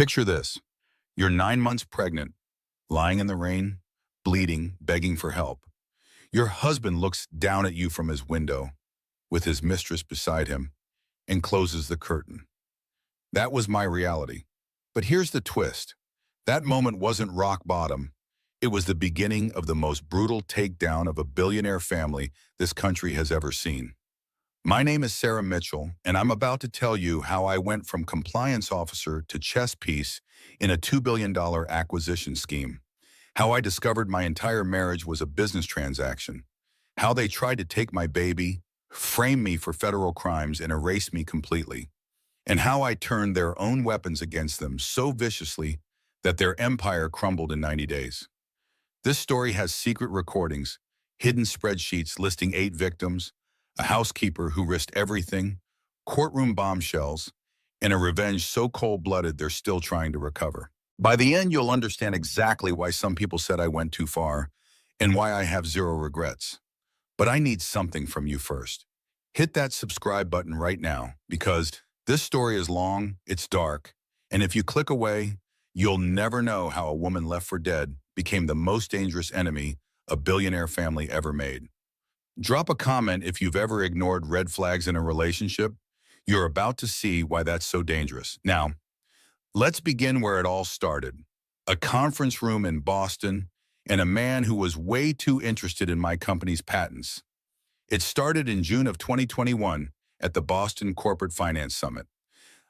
Picture this. You're 9 months pregnant, lying in the rain, bleeding, begging for help. Your husband looks down at you from his window with his mistress beside him and closes the curtain. That was my reality. But here's the twist. That moment wasn't rock bottom. It was the beginning of the most brutal takedown of a billionaire family this country has ever seen. My name is Sarah Mitchell, and I'm about to tell you how I went from compliance officer to chess piece in a $2 billion acquisition scheme. How I discovered my entire marriage was a business transaction. How they tried to take my baby, frame me for federal crimes, and erase me completely. And how I turned their own weapons against them so viciously that their empire crumbled in 90 days. This story has secret recordings, hidden spreadsheets listing 8 victims, a housekeeper who risked everything, courtroom bombshells, and a revenge so cold-blooded they're still trying to recover. By the end, you'll understand exactly why some people said I went too far and why I have zero regrets. But I need something from you first. Hit that subscribe button right now because this story is long, it's dark, and if you click away, you'll never know how a woman left for dead became the most dangerous enemy a billionaire family ever made. Drop a comment if you've ever ignored red flags in a relationship. You're about to see why that's so dangerous. Now, let's begin where it all started. A conference room in Boston and a man who was way too interested in my company's patents. It started in June of 2021 at the Boston Corporate Finance Summit.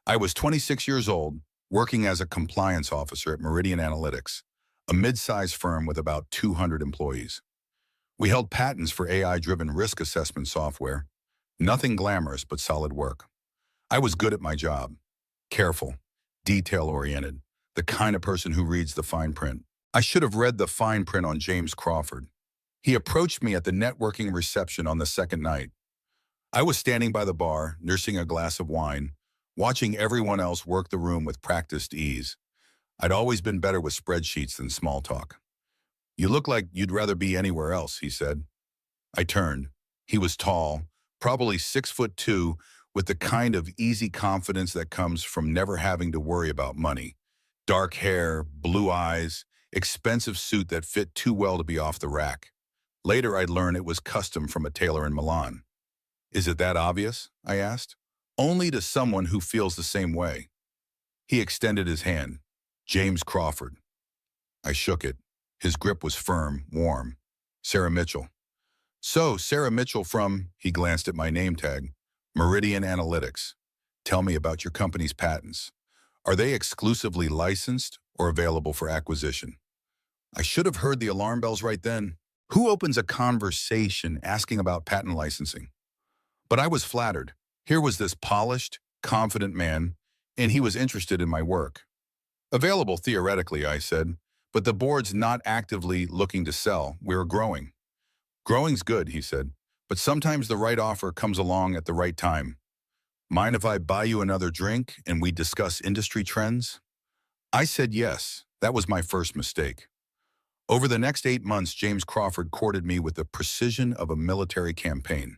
I was 26 years old, working as a compliance officer at Meridian Analytics, a mid-sized firm with about 200 employees. We held patents for AI-driven risk assessment software. Nothing glamorous, but solid work. I was good at my job. Careful, detail-oriented, the kind of person who reads the fine print. I should have read the fine print on James Crawford. He approached me at the networking reception on the second night. I was standing by the bar, nursing a glass of wine, watching everyone else work the room with practiced ease. I'd always been better with spreadsheets than small talk. "You look like you'd rather be anywhere else," he said. I turned. He was tall, probably 6'2", with the kind of easy confidence that comes from never having to worry about money. Dark hair, blue eyes, expensive suit that fit too well to be off the rack. Later, I'd learn it was custom from a tailor in Milan. "Is it that obvious?" I asked. "Only to someone who feels the same way." He extended his hand. "James Crawford." I shook it. His grip was firm, warm. "Sarah Mitchell." "So, Sarah Mitchell from," he glanced at my name tag, "Meridian Analytics. Tell me about your company's patents. Are they exclusively licensed or available for acquisition?" I should have heard the alarm bells right then. Who opens a conversation asking about patent licensing? But I was flattered. Here was this polished, confident man, and he was interested in my work. "Available theoretically," I said, "but the board's not actively looking to sell. We're growing." "Growing's good," he said, "but sometimes the right offer comes along at the right time. Mind if I buy you another drink and we discuss industry trends?" I said yes. That was my first mistake. Over the next 8 months, James Crawford courted me with the precision of a military campaign.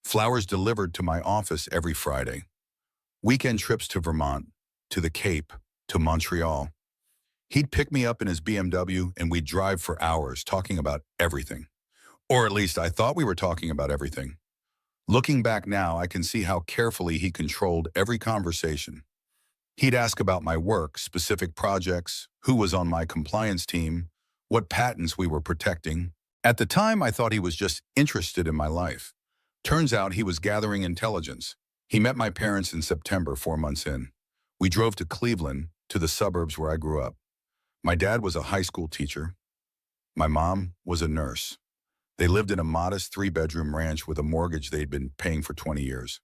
Flowers delivered to my office every Friday. Weekend trips to Vermont, to the Cape, to Montreal. He'd pick me up in his BMW and we'd drive for hours talking about everything. Or at least I thought we were talking about everything. Looking back now, I can see how carefully he controlled every conversation. He'd ask about my work, specific projects, who was on my compliance team, what patents we were protecting. At the time, I thought he was just interested in my life. Turns out he was gathering intelligence. He met my parents in September, 4 months in. We drove to Cleveland, to the suburbs where I grew up. My dad was a high school teacher. My mom was a nurse. They lived in a modest 3-bedroom ranch with a mortgage they'd been paying for 20 years.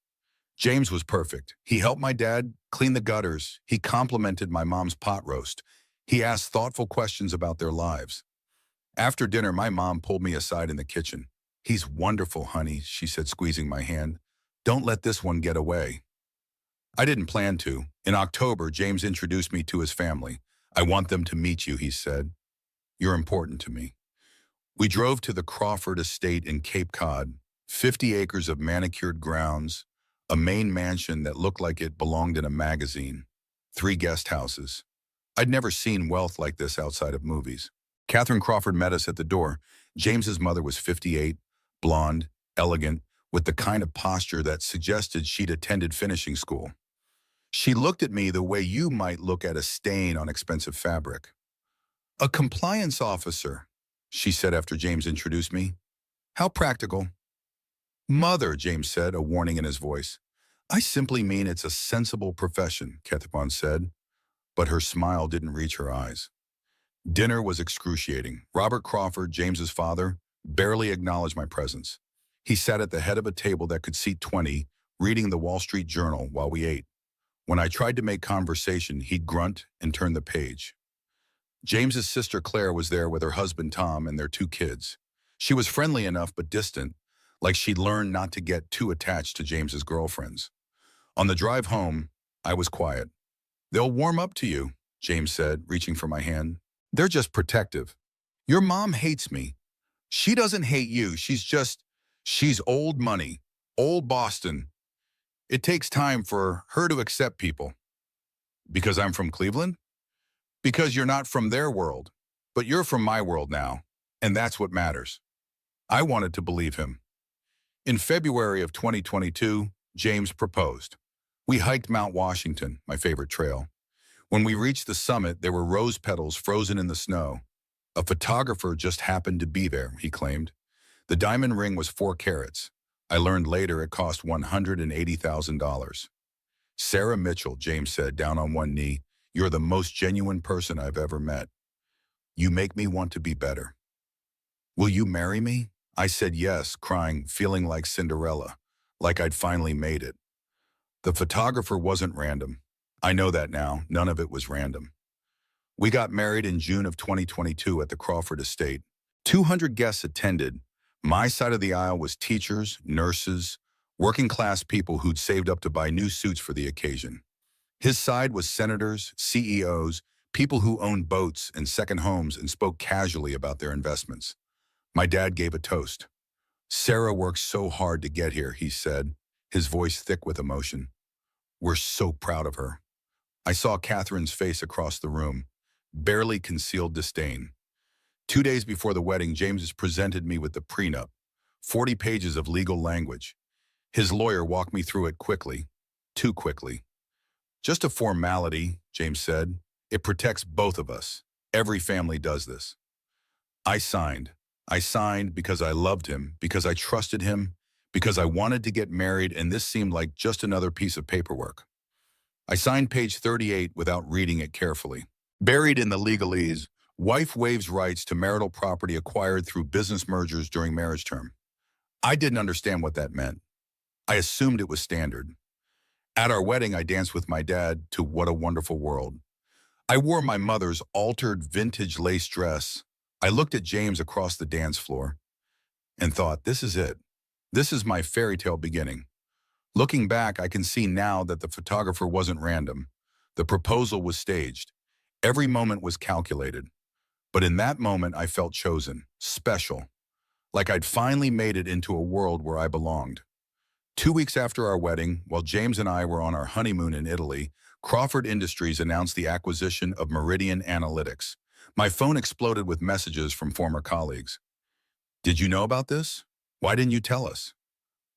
James was perfect. He helped my dad clean the gutters. He complimented my mom's pot roast. He asked thoughtful questions about their lives. After dinner, my mom pulled me aside in the kitchen. "He's wonderful, honey," she said, squeezing my hand. "Don't let this one get away." I didn't plan to. In October, James introduced me to his family. "I want them to meet you," he said. "You're important to me." We drove to the Crawford estate in Cape Cod, 50 acres of manicured grounds, a main mansion that looked like it belonged in a magazine, 3 guest houses. I'd never seen wealth like this outside of movies. Catherine Crawford met us at the door. James's mother was 58, blonde, elegant, with the kind of posture that suggested she'd attended finishing school. She looked at me the way you might look at a stain on expensive fabric. "A compliance officer," she said after James introduced me. "How practical." "Mother," James said, a warning in his voice. "I simply mean it's a sensible profession," Catherine said, but her smile didn't reach her eyes. Dinner was excruciating. Robert Crawford, James's father, barely acknowledged my presence. He sat at the head of a table that could seat 20, reading the Wall Street Journal while we ate. When I tried to make conversation, he'd grunt and turn the page. James's sister Claire was there with her husband Tom and their 2 kids. She was friendly enough but distant, like she'd learned not to get too attached to James's girlfriends. On the drive home, I was quiet. "They'll warm up to you," James said, reaching for my hand. "They're just protective. Your mom hates me. She doesn't hate you. She's old money, old Boston. It takes time for her to accept people." "Because I'm from Cleveland?" "Because you're not from their world, but you're from my world now, and that's what matters." I wanted to believe him. In February of 2022, James proposed. We hiked Mount Washington, my favorite trail. When we reached the summit, there were rose petals frozen in the snow. "A photographer just happened to be there," he claimed. The diamond ring was 4 carats. I learned later it cost $180,000. "Sarah Mitchell," James said, down on one knee, "you're the most genuine person I've ever met. You make me want to be better." "Will you marry me?" I said yes, crying, feeling like Cinderella, like I'd finally made it. The photographer wasn't random. I know that now. None of it was random. We got married in June of 2022 at the Crawford estate. 200 guests attended. My side of the aisle was teachers, nurses, working-class people who'd saved up to buy new suits for the occasion. His side was senators, CEOs, people who owned boats and second homes and spoke casually about their investments. My dad gave a toast. "Sarah worked so hard to get here," he said, his voice thick with emotion. "We're so proud of her." I saw Catherine's face across the room, barely concealed disdain. 2 days before the wedding, James presented me with the prenup, 40 pages of legal language. His lawyer walked me through it quickly, too quickly. "Just a formality," James said. "It protects both of us. Every family does this." I signed. I signed because I loved him, because I trusted him, because I wanted to get married, and this seemed like just another piece of paperwork. I signed page 38 without reading it carefully. Buried in the legalese, wife waives rights to marital property acquired through business mergers during marriage term. I didn't understand what that meant. I assumed it was standard. At our wedding, I danced with my dad to "What a Wonderful World." I wore my mother's altered vintage lace dress. I looked at James across the dance floor and thought, this is it. This is my fairy tale beginning. Looking back, I can see now that the photographer wasn't random. The proposal was staged. Every moment was calculated. But in that moment, I felt chosen, special, like I'd finally made it into a world where I belonged. 2 weeks after our wedding, while James and I were on our honeymoon in Italy, Crawford Industries announced the acquisition of Meridian Analytics. My phone exploded with messages from former colleagues. "Did you know about this? Why didn't you tell us?"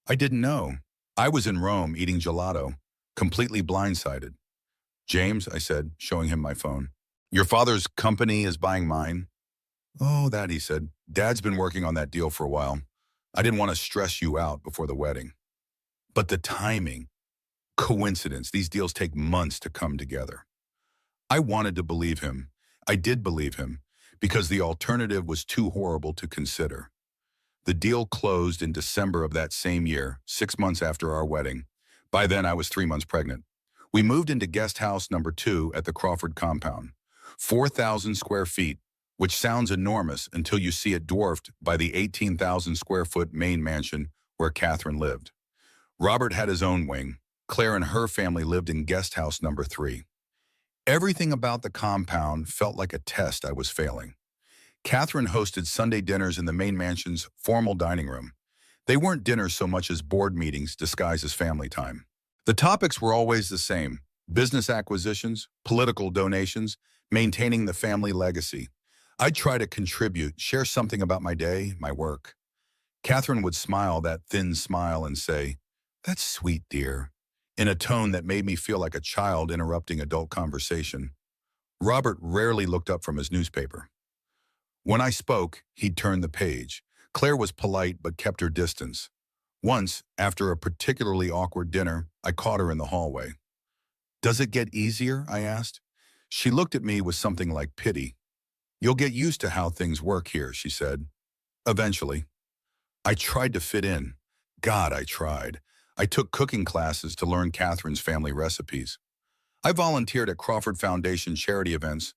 I didn't know. I was in Rome eating gelato, completely blindsided. "James," I said, showing him my phone, "your father's company is buying mine." "Oh, that," he said. "Dad's been working on that deal for a while. I didn't want to stress you out before the wedding." But the timing, coincidence, these deals take months to come together. I wanted to believe him. I did believe him, because the alternative was too horrible to consider. The deal closed in December of that same year, 6 months after our wedding. By then, I was 3 months pregnant. We moved into guest house number 2 at the Crawford compound. 4,000 square feet, which sounds enormous until you see it dwarfed by the 18,000 square foot main mansion where Catherine lived. Robert had his own wing. Claire and her family lived in guest house number 3. Everything about the compound felt like a test I was failing. Catherine hosted Sunday dinners in the main mansion's formal dining room. They weren't dinners so much as board meetings disguised as family time. The topics were always the same: business acquisitions, political donations, maintaining the family legacy. I'd try to contribute, share something about my day, my work. Catherine would smile that thin smile and say, "That's sweet, dear," in a tone that made me feel like a child interrupting adult conversation. Robert rarely looked up from his newspaper. When I spoke, he'd turn the page. Claire was polite but kept her distance. Once, after a particularly awkward dinner, I caught her in the hallway. "Does it get easier?" I asked. She looked at me with something like pity. "You'll get used to how things work here," she said. "Eventually." I tried to fit in. God, I tried. I took cooking classes to learn Catherine's family recipes. I volunteered at Crawford Foundation charity events,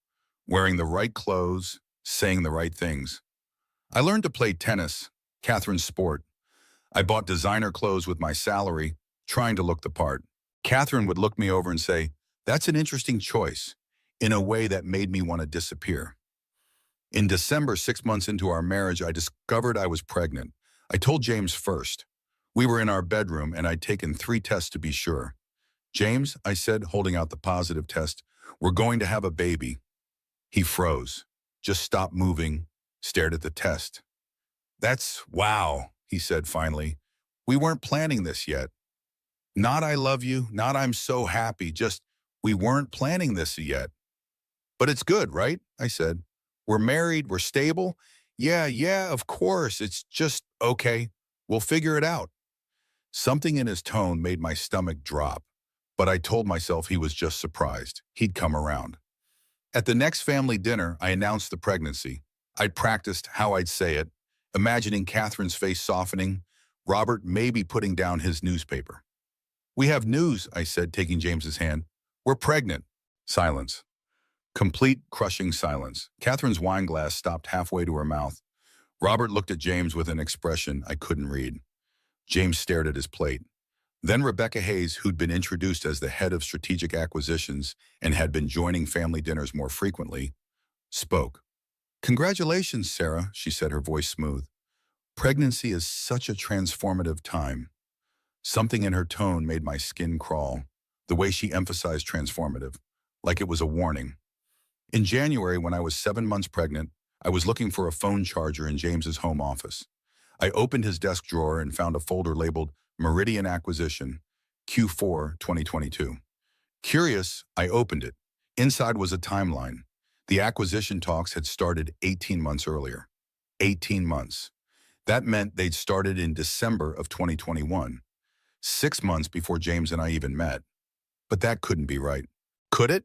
wearing the right clothes, saying the right things. I learned to play tennis, Catherine's sport. I bought designer clothes with my salary, trying to look the part. Catherine would look me over and say, "That's an interesting choice," in a way that made me want to disappear. In December, 6 months into our marriage, I discovered I was pregnant. I told James first. We were in our bedroom, and I'd taken 3 tests to be sure. "James," I said, holding out the positive test, "we're going to have a baby." He froze, just stopped moving, stared at the test. "That's wow," he said finally. "We weren't planning this yet. Not 'I love you,' not 'I'm so happy,' just we weren't planning this yet." "But it's good, right?" I said. "We're married, we're stable." Yeah, of course. It's just, okay, we'll figure it out." Something in his tone made my stomach drop, but I told myself he was just surprised. He'd come around. At the next family dinner, I announced the pregnancy. I'd practiced how I'd say it, imagining Catherine's face softening, Robert maybe putting down his newspaper. "We have news," I said, taking James's hand. "We're pregnant." Silence. Complete, crushing silence. Catherine's wine glass stopped halfway to her mouth. Robert looked at James with an expression I couldn't read. James stared at his plate. Then Rebecca Hayes, who'd been introduced as the head of strategic acquisitions and had been joining family dinners more frequently, spoke. "Congratulations, Sarah," she said, her voice smooth. "Pregnancy is such a transformative time." Something in her tone made my skin crawl, the way she emphasized transformative, like it was a warning. In January, when I was 7 months pregnant, I was looking for a phone charger in James's home office. I opened his desk drawer and found a folder labeled Meridian Acquisition, Q4 2022. Curious, I opened it. Inside was a timeline. The acquisition talks had started 18 months earlier. 18 months. That meant they'd started in December of 2021, 6 months before James and I even met. But that couldn't be right. Could it?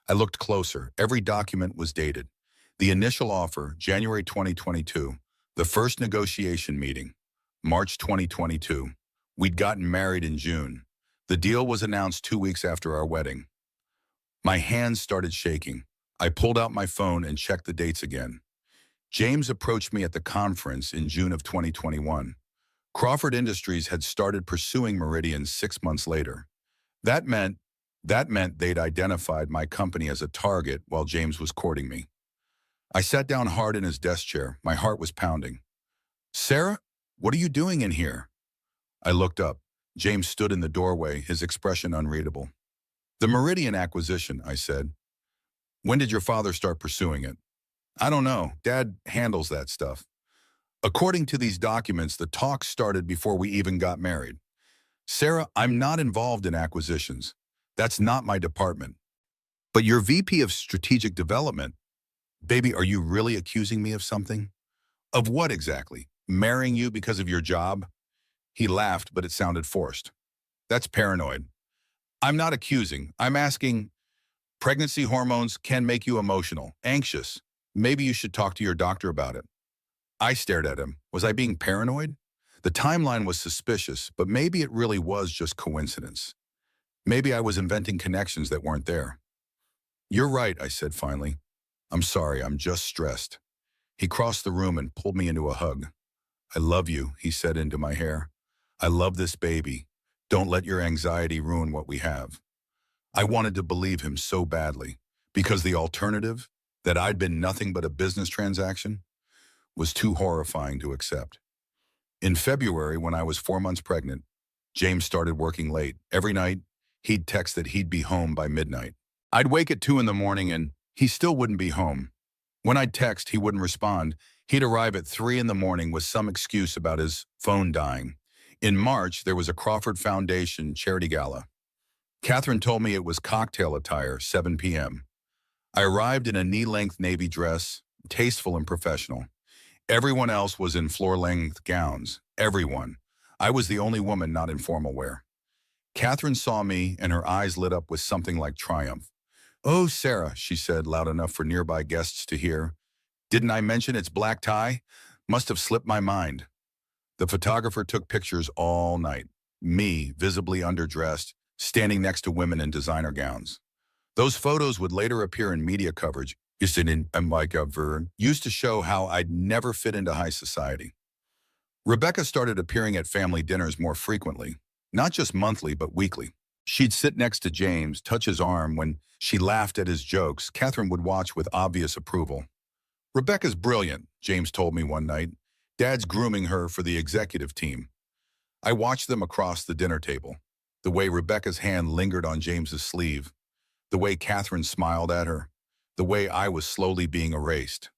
I looked closer. Every document was dated. The initial offer, January 2022. The first negotiation meeting, March 2022. We'd gotten married in June. The deal was announced 2 weeks after our wedding. My hands started shaking. I pulled out my phone and checked the dates again. James approached me at the conference in June of 2021. Crawford Industries had started pursuing Meridian 6 months later. That meant they'd identified my company as a target while James was courting me. I sat down hard in his desk chair. My heart was pounding. "Sarah, what are you doing in here?" I looked up. James stood in the doorway, his expression unreadable. "The Meridian acquisition," I said. "When did your father start pursuing it?" "I don't know. Dad handles that stuff." "According to these documents, the talks started before we even got married." "Sarah, I'm not involved in acquisitions. That's not my department." "But you're VP of Strategic Development." "Baby, are you really accusing me of something?" "Of what exactly? Marrying you because of your job?" He laughed, but it sounded forced. "That's paranoid." "I'm not accusing. I'm asking. Pregnancy hormones can make you emotional, anxious. Maybe you should talk to your doctor about it." I stared at him. Was I being paranoid? The timeline was suspicious, but maybe it really was just coincidence. Maybe I was inventing connections that weren't there. "You're right," I said finally. "I'm sorry, I'm just stressed." He crossed the room and pulled me into a hug. "I love you," he said into my hair. "I love this baby. Don't let your anxiety ruin what we have." I wanted to believe him so badly, because the alternative, that I'd been nothing but a business transaction, was too horrifying to accept. In February, when I was 4 months pregnant, James started working late. Every night, He'd text that he'd be home by midnight. I'd wake at 2 in the morning and he still wouldn't be home. When I'd text, he wouldn't respond. He'd arrive at 3 in the morning with some excuse about his phone dying. In March, there was a Crawford Foundation charity gala. Catherine told me it was cocktail attire, 7 p.m. I arrived in a knee-length navy dress, tasteful and professional. Everyone else was in floor-length gowns. Everyone. I was the only woman not in formal wear. Catherine saw me, and her eyes lit up with something like triumph. "Oh, Sarah," she said, loud enough for nearby guests to hear. "Didn't I mention it's black tie? Must have slipped my mind." The photographer took pictures all night. Me, visibly underdressed, standing next to women in designer gowns. Those photos would later appear in media coverage, used to show how I'd never fit into high society. Rebecca started appearing at family dinners more frequently, not just monthly, but weekly. She'd sit next to James, touch his arm. When she laughed at his jokes, Catherine would watch with obvious approval. "Rebecca's brilliant," James told me one night. "Dad's grooming her for the executive team." I watched them across the dinner table. The way Rebecca's hand lingered on James's sleeve. The way Catherine smiled at her. The way I was slowly being erased.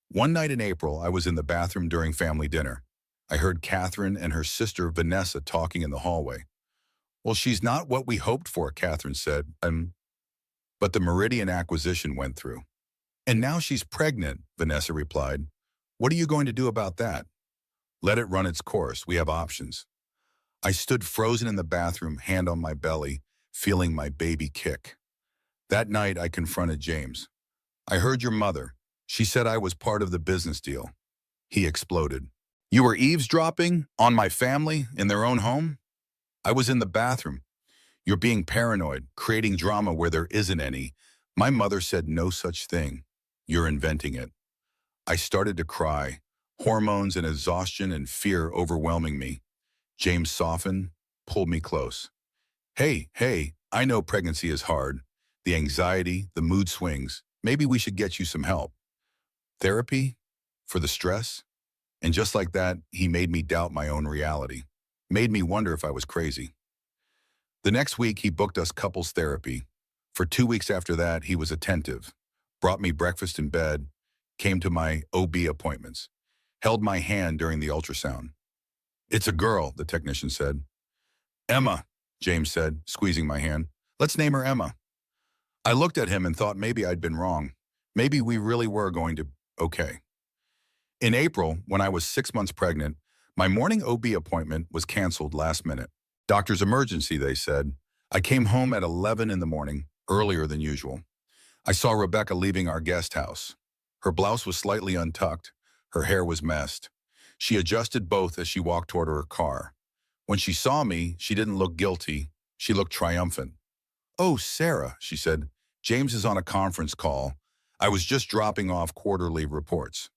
One night in April, I was in the bathroom during family dinner. I heard Catherine and her sister Vanessa talking in the hallway. "Well, she's not what we hoped for," Catherine said, but the Meridian acquisition went through. "And now she's pregnant," Vanessa replied. "What are you going to do about that?" "Let it run its course. We have options." I stood frozen in the bathroom, hand on my belly, feeling my baby kick. That night, I confronted James. "I heard your mother. She said I was part of the business deal." He exploded. "You were eavesdropping on my family in their own home?" "I was in the bathroom. You're being paranoid, creating drama where there isn't any. My mother said no such thing. You're inventing it." I started to cry, hormones and exhaustion and fear overwhelming me. James softened, pulled me close. Hey, I know pregnancy is hard. The anxiety, the mood swings. Maybe we should get you some help." "Therapy? For the stress?" And just like that, he made me doubt my own reality. Made me wonder if I was crazy. The next week, he booked us couples therapy. For 2 weeks after that, he was attentive. Brought me breakfast in bed. Came to my OB appointments. Held my hand during the ultrasound. "It's a girl," the technician said. "Emma," James said, squeezing my hand. "Let's name her Emma." I looked at him and thought maybe I'd been wrong. Maybe we really were going to okay. In April, when I was 6 months pregnant, my morning OB appointment was canceled last minute. Doctor's emergency, they said. I came home at 11 in the morning, earlier than usual. I saw Rebecca leaving our guest house. Her blouse was slightly untucked. Her hair was messed. She adjusted both as she walked toward her car. When she saw me, she didn't look guilty. She looked triumphant. "Oh, Sarah," she said, "James is on a conference call. I was just dropping off quarterly reports."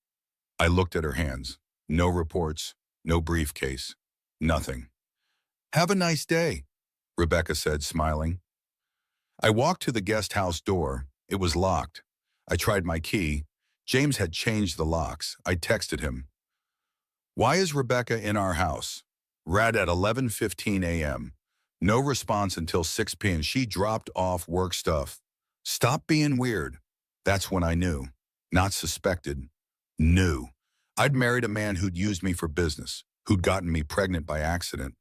I looked at her hands. No reports, no briefcase, nothing. "Have a nice day," Rebecca said, smiling. I walked to the guest house door. It was locked. I tried my key. James had changed the locks. I texted him. "Why is Rebecca in our house?" Read at 11:15 a.m. No response until 6 p.m. She dropped off work stuff. Stop being weird. That's when I knew. Not suspected. Knew. I'd married a man who'd used me for business, who'd gotten me pregnant by accident,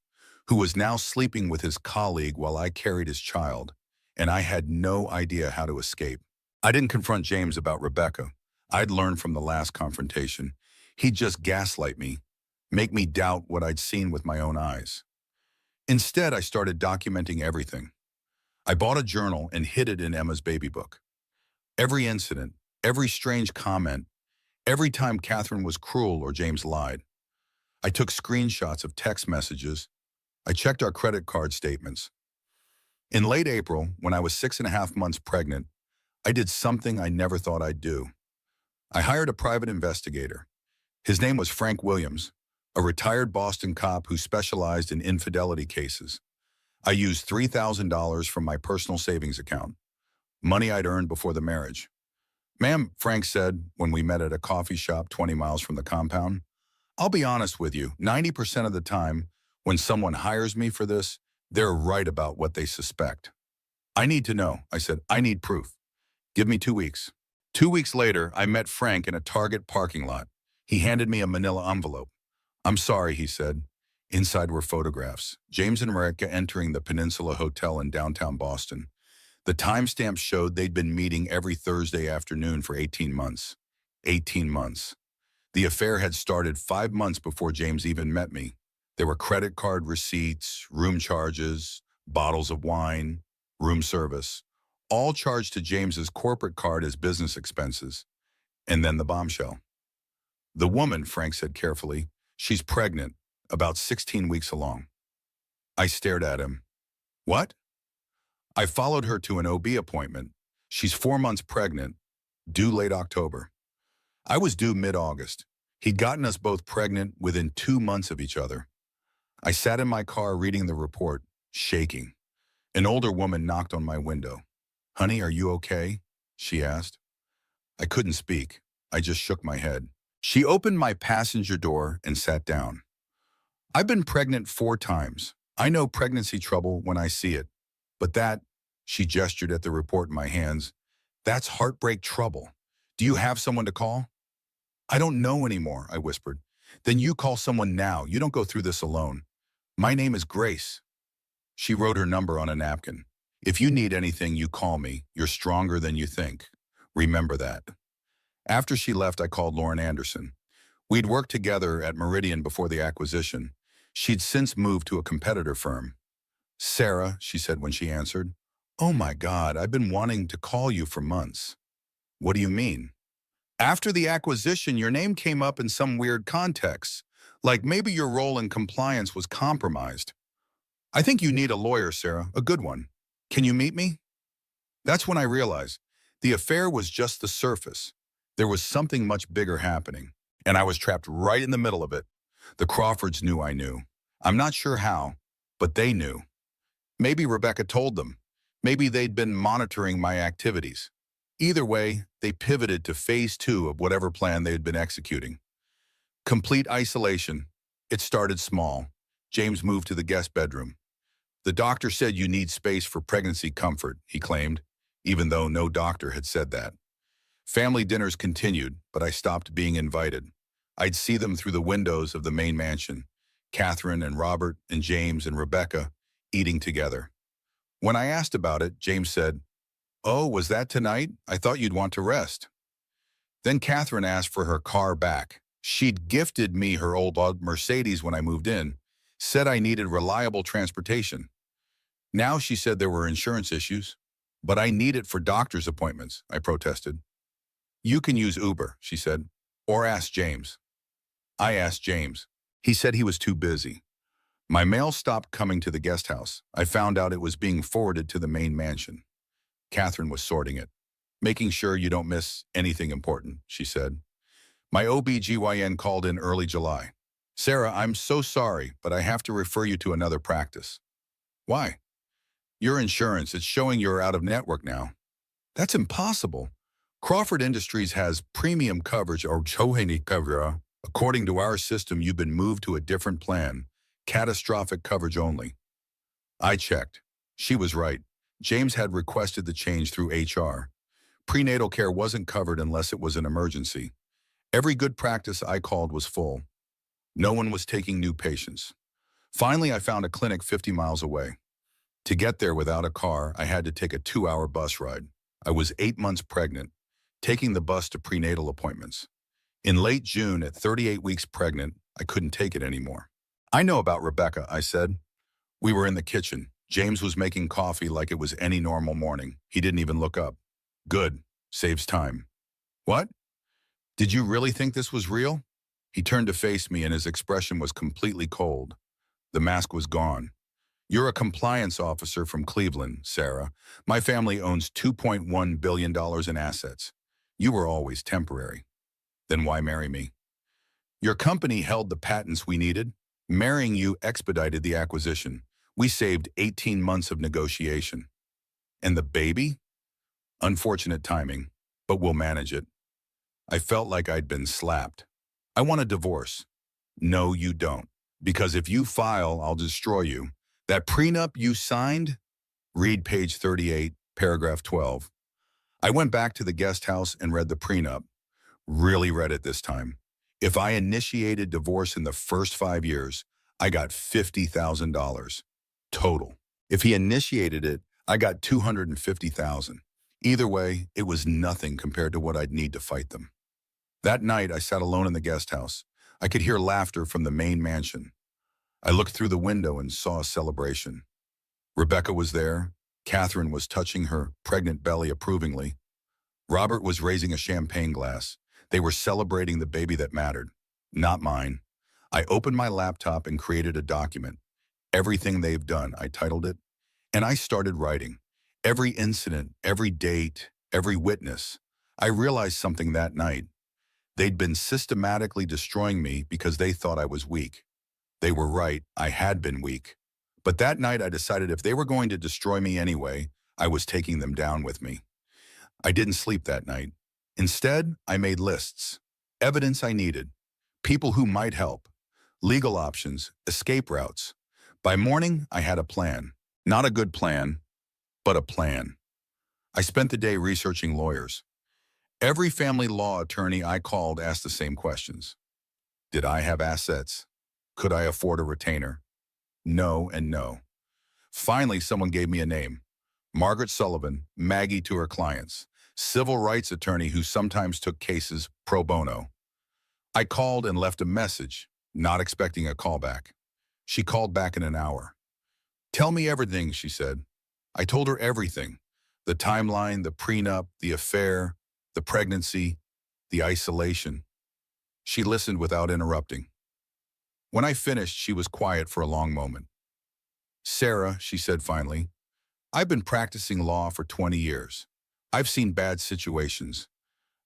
who was now sleeping with his colleague while I carried his child, and I had no idea how to escape. I didn't confront James about Rebecca. I'd learned from the last confrontation. He'd just gaslight me, make me doubt what I'd seen with my own eyes. Instead, I started documenting everything. I bought a journal and hid it in Emma's baby book. Every incident, every strange comment, every time Catherine was cruel or James lied. I took screenshots of text messages. I checked our credit card statements. In late April, when I was 6.5 months pregnant, I did something I never thought I'd do. I hired a private investigator. His name was Frank Williams, a retired Boston cop who specialized in infidelity cases. I used $3,000 from my personal savings account, money I'd earned before the marriage. "Ma'am," Frank said when we met at a coffee shop 20 miles from the compound, "I'll be honest with you, 90% of the time, when someone hires me for this, They're right about what they suspect. I need to know, I said. I need proof. Give me 2 weeks. 2 weeks later, I met Frank in a Target parking lot. He handed me a manila envelope. I'm sorry, he said. Inside were photographs. James and Marika entering the Peninsula Hotel in downtown Boston. The timestamp showed they'd been meeting every Thursday afternoon for 18 months. 18 months. The affair had started 5 months before James even met me. There were credit card receipts, room charges, bottles of wine, room service, all charged to James's corporate card as business expenses. And then the bombshell. The woman, Frank said carefully, she's pregnant, about 16 weeks along. I stared at him. What? I followed her to an OB appointment. She's 4 months pregnant, due late October. I was due mid-August. He'd gotten us both pregnant within 2 months of each other. I sat in my car reading the report, shaking. An older woman knocked on my window. Honey, are you okay? She asked. I couldn't speak. I just shook my head. She opened my passenger door and sat down. I've been pregnant 4 times. I know pregnancy trouble when I see it. But that, she gestured at the report in my hands, that's heartbreak trouble. Do you have someone to call? I don't know anymore, I whispered. Then you call someone now. You don't go through this alone. My name is Grace. She wrote her number on a napkin. If you need anything, you call me. You're stronger than you think. Remember that. After she left, I called Lauren Anderson. We'd worked together at Meridian before the acquisition. She'd since moved to a competitor firm. Sarah, she said when she answered. Oh my God, I've been wanting to call you for months. What do you mean? After the acquisition, your name came up in some weird context, like maybe your role in compliance was compromised. I think you need a lawyer, Sarah, a good one. Can you meet me? That's when I realized the affair was just the surface. There was something much bigger happening, and I was trapped right in the middle of it. The Crawfords knew I knew. I'm not sure how, but they knew. Maybe Rebecca told them. Maybe they'd been monitoring my activities. Either way, they pivoted to phase 2 of whatever plan they had been executing. Complete isolation. It started small. James moved to the guest bedroom. The doctor said you need space for pregnancy comfort, he claimed, even though no doctor had said that. Family dinners continued, but I stopped being invited. I'd see them through the windows of the main mansion. Catherine and Robert and James and Rebecca eating together. When I asked about it, James said, "Oh, was that tonight? I thought you'd want to rest." Then Catherine asked for her car back. She'd gifted me her old Mercedes when I moved in, said I needed reliable transportation. Now she said there were insurance issues, but I need it for doctor's appointments, I protested. You can use Uber, she said, or ask James. I asked James. He said he was too busy. My mail stopped coming to the guest house. I found out it was being forwarded to the main mansion. Catherine was sorting it. Making sure you don't miss anything important, she said. My OB/GYN called in early July. Sarah, I'm so sorry, but I have to refer you to another practice. Why? Your insurance, it's showing you're out of network now. That's impossible. Crawford Industries has premium coverage or Chohani coverage. According to our system, you've been moved to a different plan, catastrophic coverage only. I checked. She was right. James had requested the change through HR. Prenatal care wasn't covered unless it was an emergency. Every good practice I called was full. No one was taking new patients. Finally, I found a clinic 50 miles away. To get there without a car, I had to take a 2-hour bus ride. I was 8 months pregnant, taking the bus to prenatal appointments. In late June, at 38 weeks pregnant, I couldn't take it anymore. I know about Rebecca, I said. We were in the kitchen. James was making coffee like it was any normal morning. He didn't even look up. Good. Saves time. What? Did you really think this was real? He turned to face me and his expression was completely cold. The mask was gone. You're a compliance officer from Cleveland, Sarah. My family owns $2.1 billion in assets. You were always temporary. Then why marry me? Your company held the patents we needed. Marrying you expedited the acquisition. We saved 18 months of negotiation. And the baby? Unfortunate timing, but we'll manage it. I felt like I'd been slapped. I want a divorce. No, you don't. Because if you file, I'll destroy you. That prenup you signed? Read page 38, paragraph 12. I went back to the guest house and read the prenup. Really read it this time. If I initiated divorce in the first 5 years, I got $50,000 total. If he initiated it, I got $250,000. Either way, it was nothing compared to what I'd need to fight them. That night, I sat alone in the guest house. I could hear laughter from the main mansion. I looked through the window and saw a celebration. Rebecca was there. Catherine was touching her pregnant belly approvingly. Robert was raising a champagne glass. They were celebrating the baby that mattered, not mine. I opened my laptop and created a document. Everything they've done, I titled it, and I started writing. Every incident, every date, every witness. I realized something that night. They'd been systematically destroying me because they thought I was weak. They were right, I had been weak. But that night I decided if they were going to destroy me anyway, I was taking them down with me. I didn't sleep that night. Instead, I made lists. Evidence I needed. People who might help. Legal options. Escape routes. By morning, I had a plan. Not a good plan, but a plan. I spent the day researching lawyers. Every family law attorney I called asked the same questions. Did I have assets? Could I afford a retainer? No and no. Finally, someone gave me a name. Margaret Sullivan, Maggie to her clients. Civil rights attorney who sometimes took cases pro bono. I called and left a message, not expecting a callback. She called back in an hour. Tell me everything, she said. I told her everything. The timeline, the prenup, the affair, the pregnancy, the isolation. She listened without interrupting. When I finished, she was quiet for a long moment. Sarah, she said finally, I've been practicing law for 20 years. I've seen bad situations.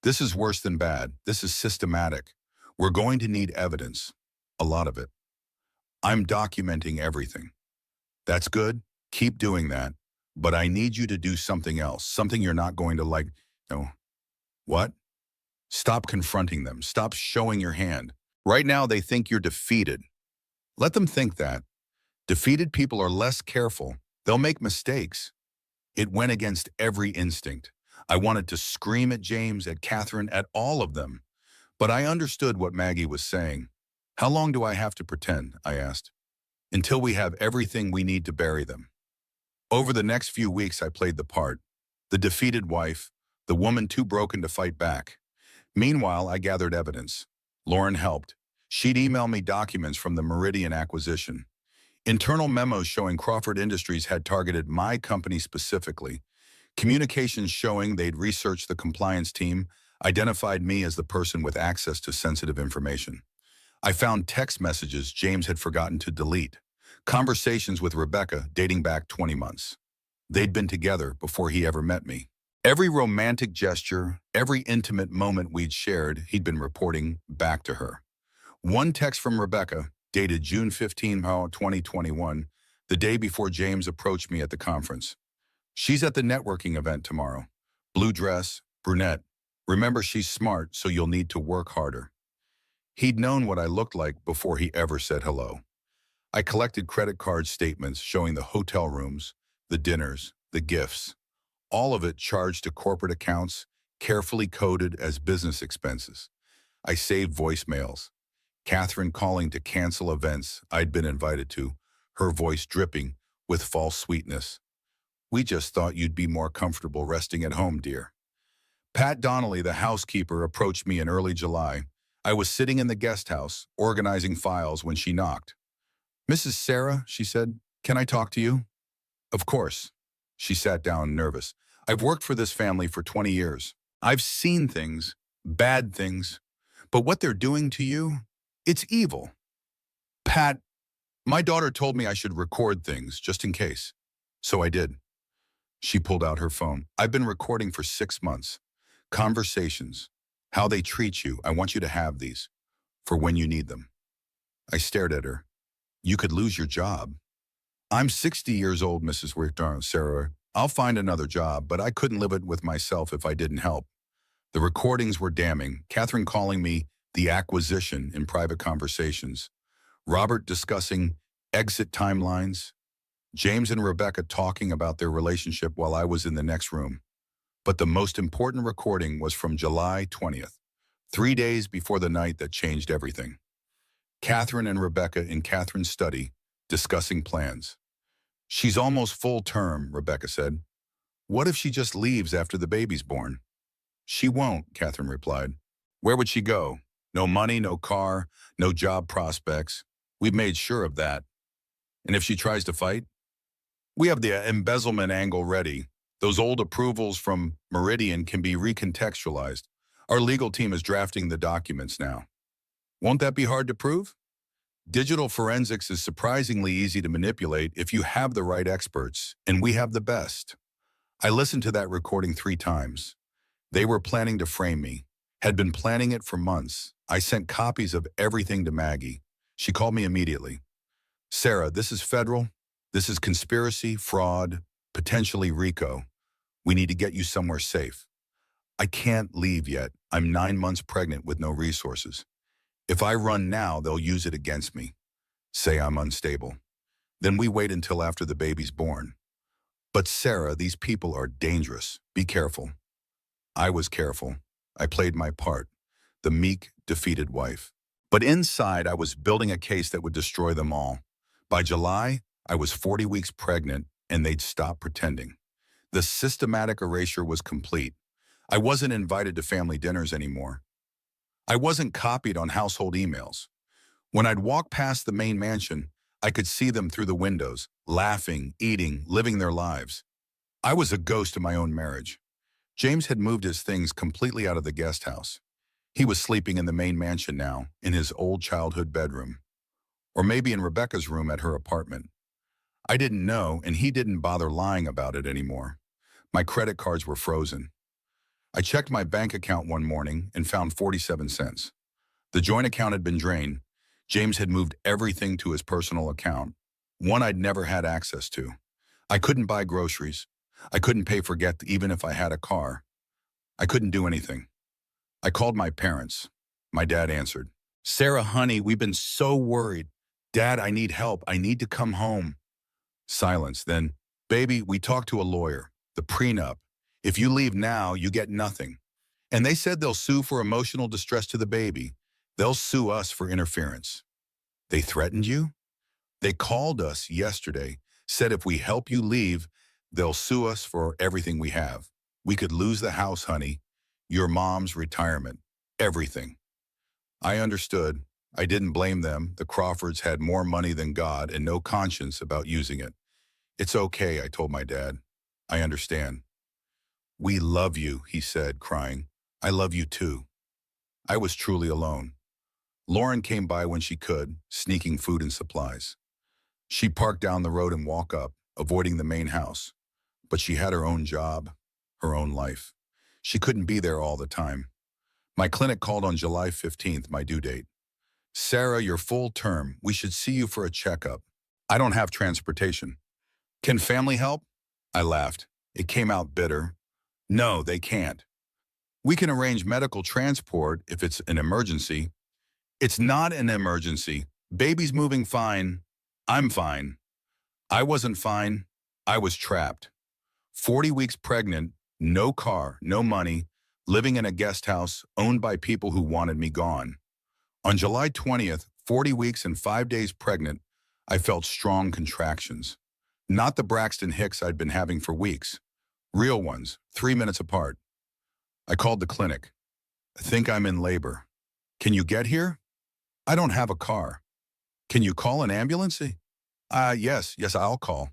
This is worse than bad. This is systematic. We're going to need evidence. A lot of it. I'm documenting everything. That's good. Keep doing that. But I need you to do something else. Something you're not going to like. No. What? Stop confronting them. Stop showing your hand. Right now they think you're defeated. Let them think that. Defeated people are less careful. They'll make mistakes. It went against every instinct. I wanted to scream at James, at Catherine, at all of them. But I understood what Maggie was saying. How long do I have to pretend? I asked. Until we have everything we need to bury them. Over the next few weeks, I played the part. The defeated wife, the woman too broken to fight back. Meanwhile, I gathered evidence. Lauren helped. She'd email me documents from the Meridian acquisition. Internal memos showing Crawford Industries had targeted my company specifically. Communications showing they'd researched the compliance team, identified me as the person with access to sensitive information. I found text messages James had forgotten to delete. Conversations with Rebecca dating back 20 months. They'd been together before he ever met me. Every romantic gesture, every intimate moment we'd shared, he'd been reporting back to her. One text from Rebecca, dated June 15, 2021, the day before James approached me at the conference. She's at the networking event tomorrow. Blue dress, brunette. Remember, she's smart, so you'll need to work harder. He'd known what I looked like before he ever said hello. I collected credit card statements showing the hotel rooms, the dinners, the gifts. All of it charged to corporate accounts, carefully coded as business expenses. I saved voicemails. Catherine calling to cancel events I'd been invited to, her voice dripping with false sweetness. We just thought you'd be more comfortable resting at home, dear. Pat Donnelly, the housekeeper, approached me in early July. I was sitting in the guest house, organizing files when she knocked. Mrs. Sarah, she said, can I talk to you? Of course. She sat down, nervous. I've worked for this family for 20 years. I've seen things, bad things, but what they're doing to you, it's evil. Pat, my daughter told me I should record things just in case. So I did. She pulled out her phone. I've been recording for 6 months. Conversations. How they treat you. I want you to have these. For when you need them. I stared at her. You could lose your job. I'm 60 years old, Mrs. Sarah. I'll find another job, but I couldn't live it with myself if I didn't help. The recordings were damning. Catherine calling me the acquisition in private conversations. Robert discussing exit timelines. James and Rebecca talking about their relationship while I was in the next room. But the most important recording was from July 20th, 3 days before the night that changed everything. Catherine and Rebecca in Catherine's study, discussing plans. She's almost full term, Rebecca said. What if she just leaves after the baby's born? She won't, Catherine replied. Where would she go? No money, no car, no job prospects. We've made sure of that. And if she tries to fight? We have the embezzlement angle ready. Those old approvals from Meridian can be recontextualized. Our legal team is drafting the documents now. Won't that be hard to prove? Digital forensics is surprisingly easy to manipulate if you have the right experts, and we have the best. I listened to that recording 3 times. They were planning to frame me, had been planning it for months. I sent copies of everything to Maggie. She called me immediately. Sarah, this is federal. This is conspiracy, fraud, potentially RICO. We need to get you somewhere safe. I can't leave yet. I'm 9 months pregnant with no resources. If I run now, they'll use it against me. Say I'm unstable. Then we wait until after the baby's born. But Sarah, these people are dangerous. Be careful. I was careful. I played my part, the meek, defeated wife. But inside, I was building a case that would destroy them all. By July, I was 40 weeks pregnant, and they'd stop pretending. The systematic erasure was complete. I wasn't invited to family dinners anymore. I wasn't copied on household emails. When I'd walk past the main mansion, I could see them through the windows, laughing, eating, living their lives. I was a ghost of my own marriage. James had moved his things completely out of the guest house. He was sleeping in the main mansion now, in his old childhood bedroom. Or maybe in Rebecca's room at her apartment. I didn't know, and he didn't bother lying about it anymore. My credit cards were frozen. I checked my bank account one morning and found 47 cents. The joint account had been drained. James had moved everything to his personal account, one I'd never had access to. I couldn't buy groceries. I couldn't pay for gas even if I had a car. I couldn't do anything. I called my parents. My dad answered. Sarah, honey, we've been so worried. Dad, I need help. I need to come home. Silence. Then, baby, we talked to a lawyer. The prenup. If you leave now, you get nothing. And they said they'll sue for emotional distress to the baby. They'll sue us for interference. They threatened you? They called us yesterday, said if we help you leave, they'll sue us for everything we have. We could lose the house, honey, your mom's retirement, everything. I understood. I didn't blame them. The Crawfords had more money than God and no conscience about using it. It's okay, I told my dad. I understand. We love you, he said, crying. I love you too. I was truly alone. Lauren came by when she could, sneaking food and supplies. She parked down the road and walked up, avoiding the main house. But she had her own job, her own life. She couldn't be there all the time. My clinic called on July 15th, my due date. Sarah, you're full term. We should see you for a checkup. I don't have transportation. Can family help? I laughed. It came out bitter. No, they can't. We can arrange medical transport if it's an emergency. It's not an emergency. Baby's moving fine. I'm fine. I wasn't fine. I was trapped. 40 weeks pregnant, no car, no money, living in a guest house owned by people who wanted me gone. On July 20th, 40 weeks and 5 days pregnant, I felt strong contractions. Not the Braxton Hicks I'd been having for weeks. Real ones, 3 minutes apart. I called the clinic. I think I'm in labor. Can you get here? I don't have a car. Can you call an ambulance? Yes, I'll call.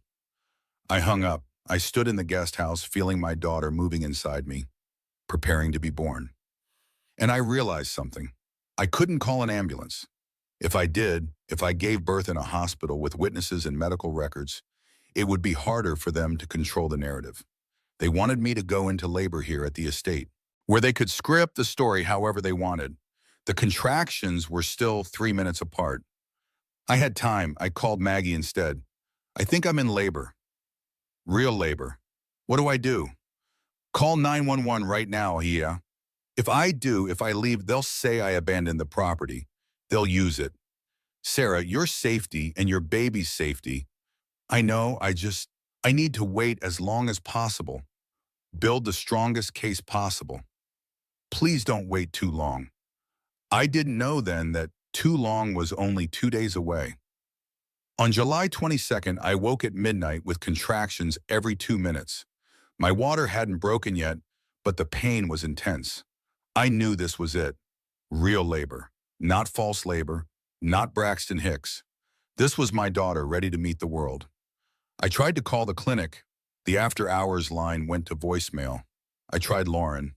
I hung up. I stood in the guest house, feeling my daughter moving inside me, preparing to be born. And I realized something. I couldn't call an ambulance. If I did, if I gave birth in a hospital with witnesses and medical records, it would be harder for them to control the narrative. They wanted me to go into labor here at the estate, where they could script the story however they wanted. The contractions were still 3 minutes apart. I had time. I called Maggie instead. I think I'm in labor. Real labor. What do I do? Call 911 right now, yeah. If I leave, they'll say I abandoned the property. They'll use it. Sarah, your safety and your baby's safety, I know, I need to wait as long as possible. Build the strongest case possible. Please don't wait too long. I didn't know then that too long was only 2 days away. On July 22nd, I woke at midnight with contractions every 2 minutes. My water hadn't broken yet, but the pain was intense. I knew this was it. Real labor. Not false labor. Not Braxton Hicks. This was my daughter ready to meet the world. I tried to call the clinic. The after-hours line went to voicemail. I tried Lauren.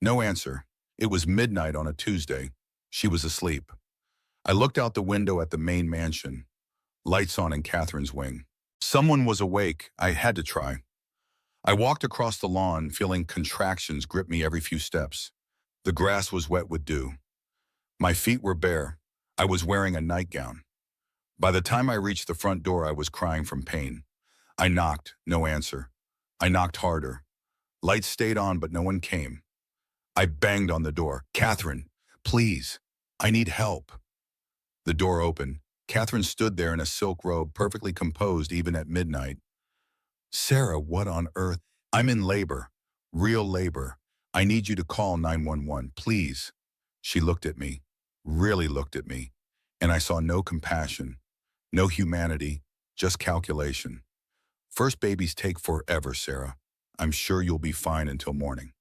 No answer. It was midnight on a Tuesday. She was asleep. I looked out the window at the main mansion. Lights on in Catherine's wing. Someone was awake. I had to try. I walked across the lawn, feeling contractions grip me every few steps. The grass was wet with dew. My feet were bare. I was wearing a nightgown. By the time I reached the front door, I was crying from pain. I knocked, no answer. I knocked harder. Lights stayed on, but no one came. I banged on the door. Catherine, please, I need help. The door opened. Catherine stood there in a silk robe, perfectly composed even at midnight. Sarah, what on earth? I'm in labor. Real labor. I need you to call 911, please. She looked at me, really looked at me, and I saw no compassion, no humanity, just calculation. First babies take forever, Sarah. I'm sure you'll be fine until morning.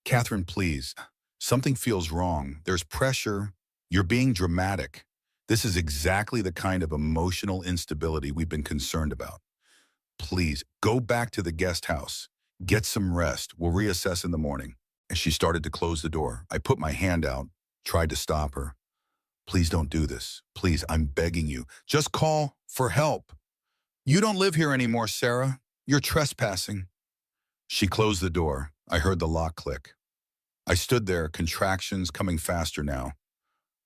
Catherine, please. Something feels wrong. There's pressure. You're being dramatic. This is exactly the kind of emotional instability we've been concerned about. Please, go back to the guest house. Get some rest. We'll reassess in the morning. As she started to close the door, I put my hand out, tried to stop her. Please don't do this. Please, I'm begging you. Just call for help. You don't live here anymore, Sarah. You're trespassing. She closed the door. I heard the lock click. I stood there, contractions coming faster now,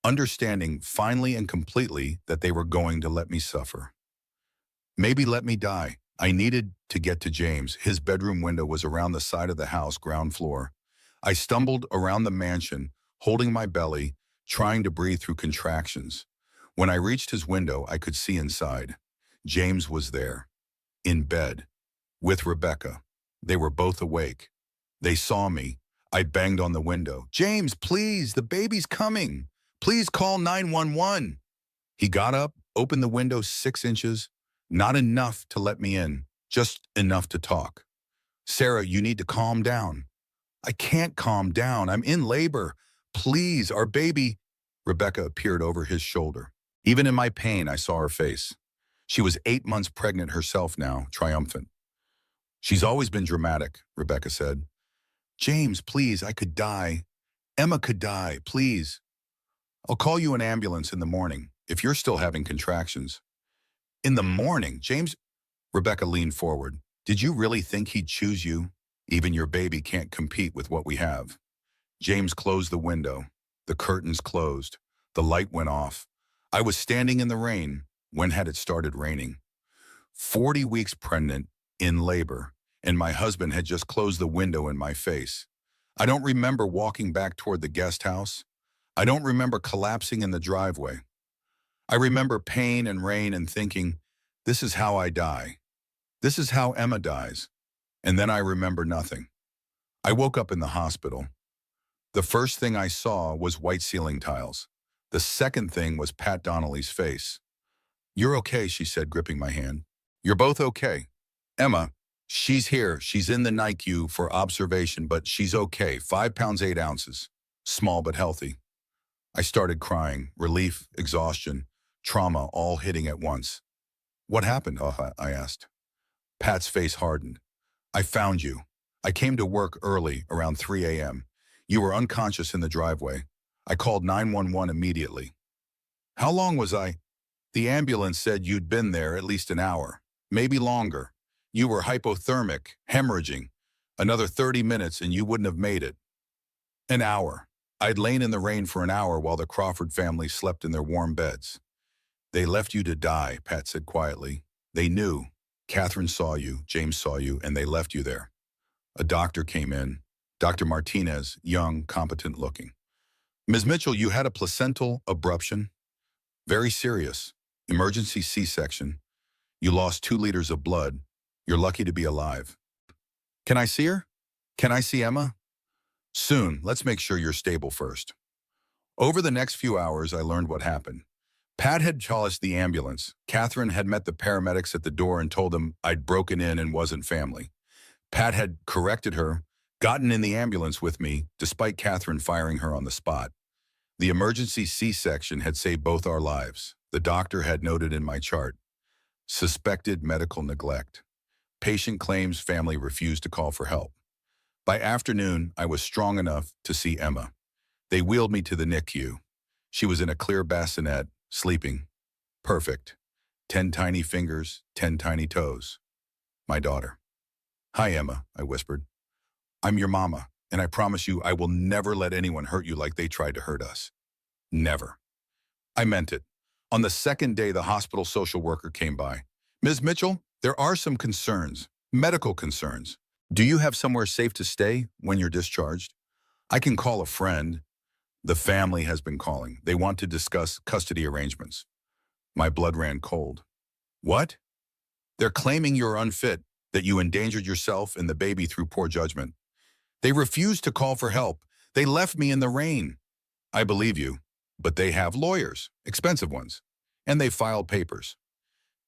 understanding finally and completely that they were going to let me suffer. Maybe let me die. I needed to get to James. His bedroom window was around the side of the house, ground floor. I stumbled around the mansion, holding my belly, trying to breathe through contractions. When I reached his window, I could see inside. James was there, in bed, with Rebecca. They were both awake. They saw me. I banged on the window. James, please, the baby's coming. Please call 911. He got up, opened the window 6 inches, not enough to let me in, just enough to talk. Sarah, you need to calm down. I can't calm down. I'm in labor. Please, our baby. Rebecca appeared over his shoulder. Even in my pain, I saw her face. She was 8 months pregnant herself now, triumphant. She's always been dramatic, Rebecca said. James, please, I could die. Emma could die, please. I'll call you an ambulance in the morning, if you're still having contractions. In the morning, James? Rebecca leaned forward. Did you really think he'd choose you? Even your baby can't compete with what we have. James closed the window. The curtains closed. The light went off. I was standing in the rain. When had it started raining? 40 weeks pregnant, in labor, and my husband had just closed the window in my face. I don't remember walking back toward the guest house. I don't remember collapsing in the driveway. I remember pain and rain and thinking, this is how I die. This is how Emma dies. And then I remember nothing. I woke up in the hospital. The first thing I saw was white ceiling tiles. The second thing was Pat Donnelly's face. You're okay, she said, gripping my hand. You're both okay. Emma, she's here. She's in the NICU for observation, but she's okay. 5 pounds, 8 ounces. Small but healthy. I started crying, relief, exhaustion, trauma all hitting at once. What happened? I asked. Pat's face hardened. I found you. I came to work early, around 3 a.m. You were unconscious in the driveway. I called 911 immediately. How long was I? The ambulance said you'd been there at least an hour, maybe longer. You were hypothermic, hemorrhaging. Another 30 minutes and you wouldn't have made it. An hour. I'd lain in the rain for an hour while the Crawford family slept in their warm beds. They left you to die, Pat said quietly. They knew. Catherine saw you, James saw you, and they left you there. A doctor came in. Dr. Martinez, young, competent looking. Ms. Mitchell, you had a placental abruption. Very serious. Emergency C-section. You lost 2 liters of blood. You're lucky to be alive. Can I see her? Can I see Emma? Soon. Let's make sure you're stable first. Over the next few hours, I learned what happened. Pat had chased the ambulance. Catherine had met the paramedics at the door and told them I'd broken in and wasn't family. Pat had corrected her, gotten in the ambulance with me, despite Catherine firing her on the spot. The emergency C-section had saved both our lives. The doctor had noted in my chart, suspected medical neglect. Patient claims family refused to call for help. By afternoon, I was strong enough to see Emma. They wheeled me to the NICU. She was in a clear bassinet, sleeping. Perfect. 10 tiny fingers, 10 tiny toes. My daughter. Hi, Emma, I whispered. I'm your mama, and I promise you I will never let anyone hurt you like they tried to hurt us. Never. I meant it. On the second day, the hospital social worker came by. Ms. Mitchell, there are some concerns, medical concerns. Do you have somewhere safe to stay when you're discharged? I can call a friend. The family has been calling. They want to discuss custody arrangements. My blood ran cold. What? They're claiming you're unfit, that you endangered yourself and the baby through poor judgment. They refused to call for help. They left me in the rain. I believe you, but they have lawyers, expensive ones, and they filed papers.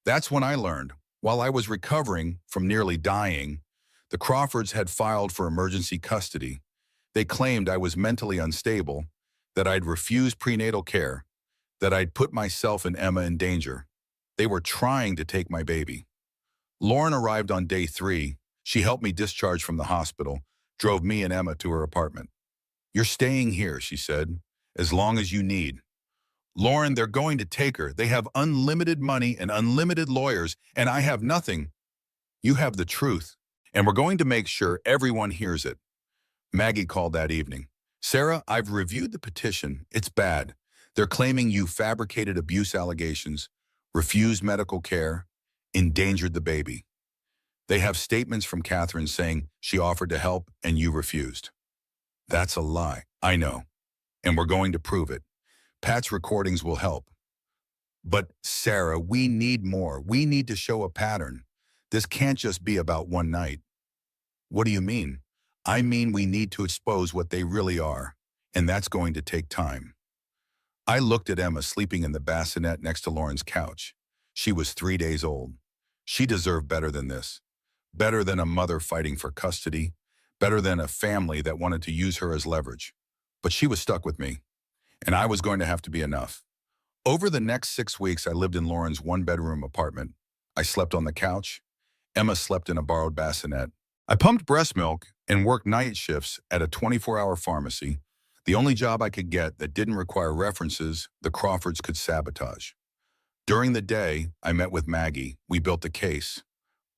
That's when I learned, while I was recovering from nearly dying, the Crawfords had filed for emergency custody. They claimed I was mentally unstable, that I'd refused prenatal care, that I'd put myself and Emma in danger. They were trying to take my baby. Lauren arrived on day 3. She helped me discharge from the hospital, drove me and Emma to her apartment. You're staying here, she said, as long as you need. Lauren, they're going to take her. They have unlimited money and unlimited lawyers, and I have nothing. You have the truth, and we're going to make sure everyone hears it. Maggie called that evening. Sarah, I've reviewed the petition. It's bad. They're claiming you fabricated abuse allegations, refused medical care, endangered the baby. They have statements from Catherine saying she offered to help and you refused. That's a lie. I know. And we're going to prove it. Pat's recordings will help. But Sarah, we need more. We need to show a pattern. This can't just be about one night. What do you mean? I mean we need to expose what they really are, and that's going to take time. I looked at Emma sleeping in the bassinet next to Lauren's couch. She was 3 days old. She deserved better than this. Better than a mother fighting for custody. Better than a family that wanted to use her as leverage. But she was stuck with me, and I was going to have to be enough. Over the next 6 weeks, I lived in Lauren's one-bedroom apartment. I slept on the couch. Emma slept in a borrowed bassinet. I pumped breast milk and worked night shifts at a 24-hour pharmacy, the only job I could get that didn't require references the Crawfords could sabotage. During the day, I met with Maggie. We built the case.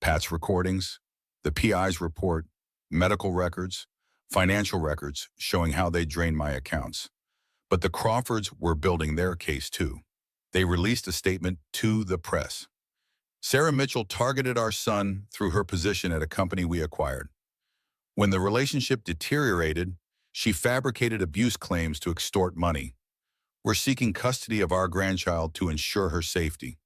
Pat's recordings, the PI's report, medical records, financial records showing how they drained my accounts. But the Crawfords were building their case too. They released a statement to the press. Sarah Mitchell targeted our son through her position at a company we acquired. When the relationship deteriorated, she fabricated abuse claims to extort money. We're seeking custody of our grandchild to ensure her safety.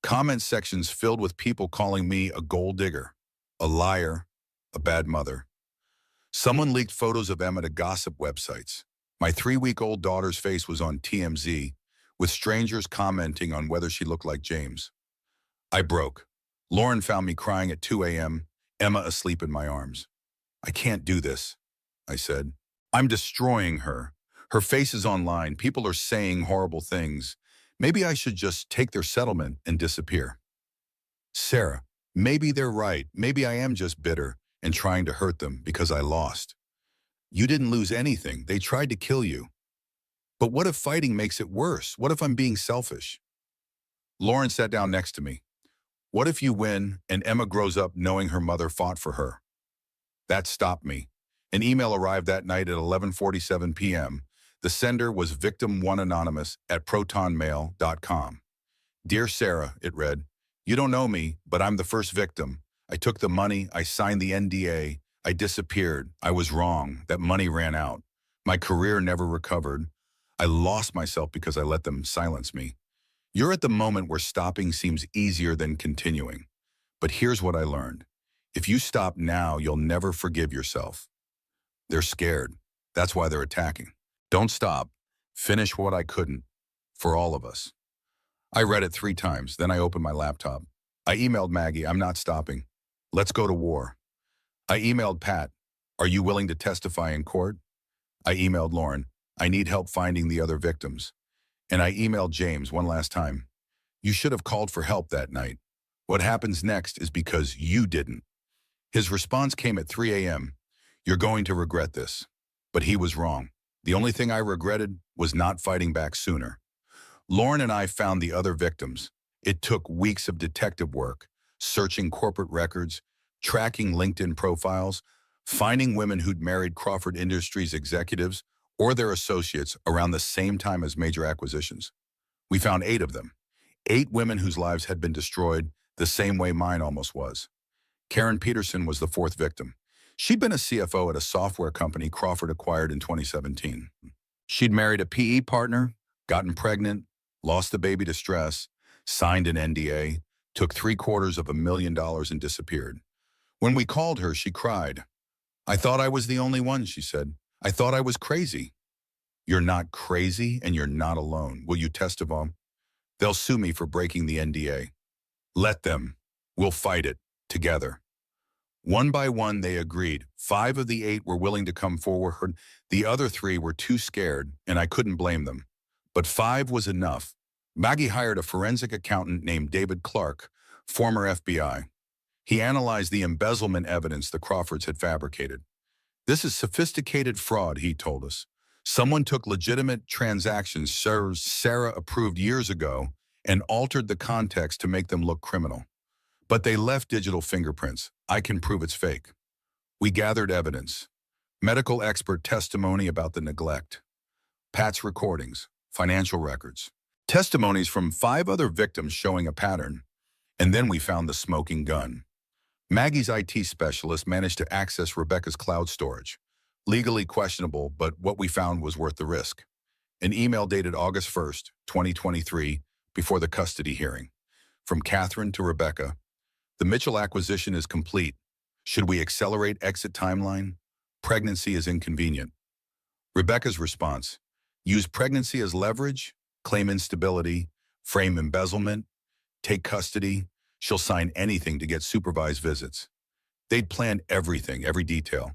Comment sections filled with people calling me a gold digger, a liar, a bad mother. Someone leaked photos of Emma to gossip websites. My 3-week-old daughter's face was on TMZ, with strangers commenting on whether she looked like James. I broke. Lauren found me crying at 2 a.m., Emma asleep in my arms. I can't do this, I said. I'm destroying her. Her face is online. People are saying horrible things. Maybe I should just take their settlement and disappear. Sarah, maybe they're right. Maybe I am just bitter and trying to hurt them because I lost. You didn't lose anything. They tried to kill you. But what if fighting makes it worse? What if I'm being selfish? Lauren sat down next to me. What if you win and Emma grows up knowing her mother fought for her? That stopped me. An email arrived that night at 11:47 p.m. The sender was victim1anonymous@protonmail.com. Dear Sarah, it read, you don't know me, but I'm the first victim. I took the money, I signed the NDA, I disappeared. I was wrong. That money ran out. My career never recovered. I lost myself because I let them silence me. You're at the moment where stopping seems easier than continuing. But here's what I learned. If you stop now, you'll never forgive yourself. They're scared. That's why they're attacking. Don't stop. Finish what I couldn't. For all of us. I read it 3 times, then I opened my laptop. I emailed Maggie, I'm not stopping. Let's go to war. I emailed Pat, are you willing to testify in court? I emailed Lauren, I need help finding the other victims. And I emailed James one last time. You should have called for help that night. What happens next is because you didn't. His response came at 3 a.m. You're going to regret this. But he was wrong. The only thing I regretted was not fighting back sooner. Lauren and I found the other victims. It took weeks of detective work, searching corporate records, tracking LinkedIn profiles, finding women who'd married Crawford Industries executives or their associates around the same time as major acquisitions. We found 8 of them. 8 women whose lives had been destroyed the same way mine almost was. Karen Peterson was the 4th victim. She'd been a CFO at a software company Crawford acquired in 2017. She'd married a PE partner, gotten pregnant, lost the baby to stress, signed an NDA, took $750,000 and disappeared. When we called her, she cried. I thought I was the only one, she said. I thought I was crazy. You're not crazy and you're not alone. Will you testify? They'll sue me for breaking the NDA. Let them. We'll fight it together. One by one, they agreed. 5 of the 8 were willing to come forward. The other 3 were too scared, and I couldn't blame them. But 5 was enough. Maggie hired a forensic accountant named David Clark, former FBI. He analyzed the embezzlement evidence the Crawfords had fabricated. This is sophisticated fraud, he told us. Someone took legitimate transactions Sarah approved years ago and altered the context to make them look criminal. But they left digital fingerprints. I can prove it's fake. We gathered evidence. Medical expert testimony about the neglect. Pat's recordings, financial records. Testimonies from 5 other victims showing a pattern. And then we found the smoking gun. Maggie's IT specialist managed to access Rebecca's cloud storage. Legally questionable, but what we found was worth the risk. An email dated August 1st, 2023, before the custody hearing. From Catherine to Rebecca. The Mitchell acquisition is complete. Should we accelerate exit timeline? Pregnancy is inconvenient. Rebecca's response. Use pregnancy as leverage, claim instability, frame embezzlement, take custody. She'll sign anything to get supervised visits. They'd planned everything, every detail.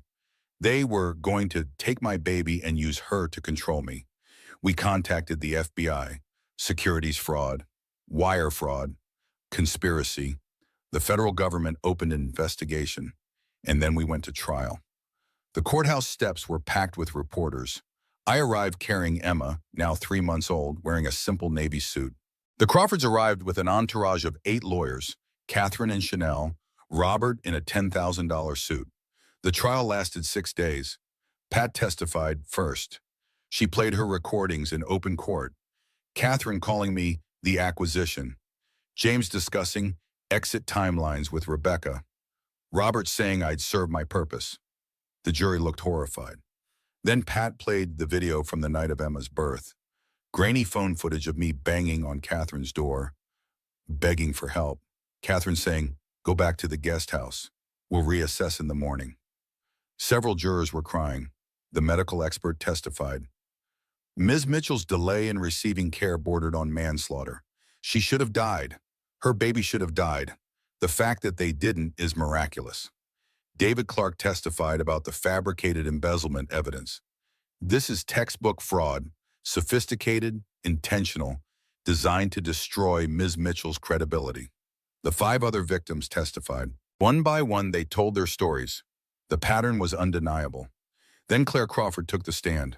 They were going to take my baby and use her to control me. We contacted the FBI, securities fraud, wire fraud, conspiracy. The federal government opened an investigation, and then we went to trial. The courthouse steps were packed with reporters. I arrived carrying Emma, now 3 months old, wearing a simple navy suit. The Crawfords arrived with an entourage of 8 lawyers, Catherine and Chanel, Robert in a $10,000 suit. The trial lasted 6 days. Pat testified first. She played her recordings in open court. Catherine calling me the acquisition. James discussing exit timelines with Rebecca. Robert saying I'd served my purpose. The jury looked horrified. Then Pat played the video from the night of Emma's birth. Grainy phone footage of me banging on Catherine's door, begging for help. Catherine saying, go back to the guest house. We'll reassess in the morning. Several jurors were crying. The medical expert testified. Ms. Mitchell's delay in receiving care bordered on manslaughter. She should have died. Her baby should have died. The fact that they didn't is miraculous. David Clark testified about the fabricated embezzlement evidence. This is textbook fraud, sophisticated, intentional, designed to destroy Ms. Mitchell's credibility. The 5 other victims testified. One by one, they told their stories. The pattern was undeniable. Then Claire Crawford took the stand.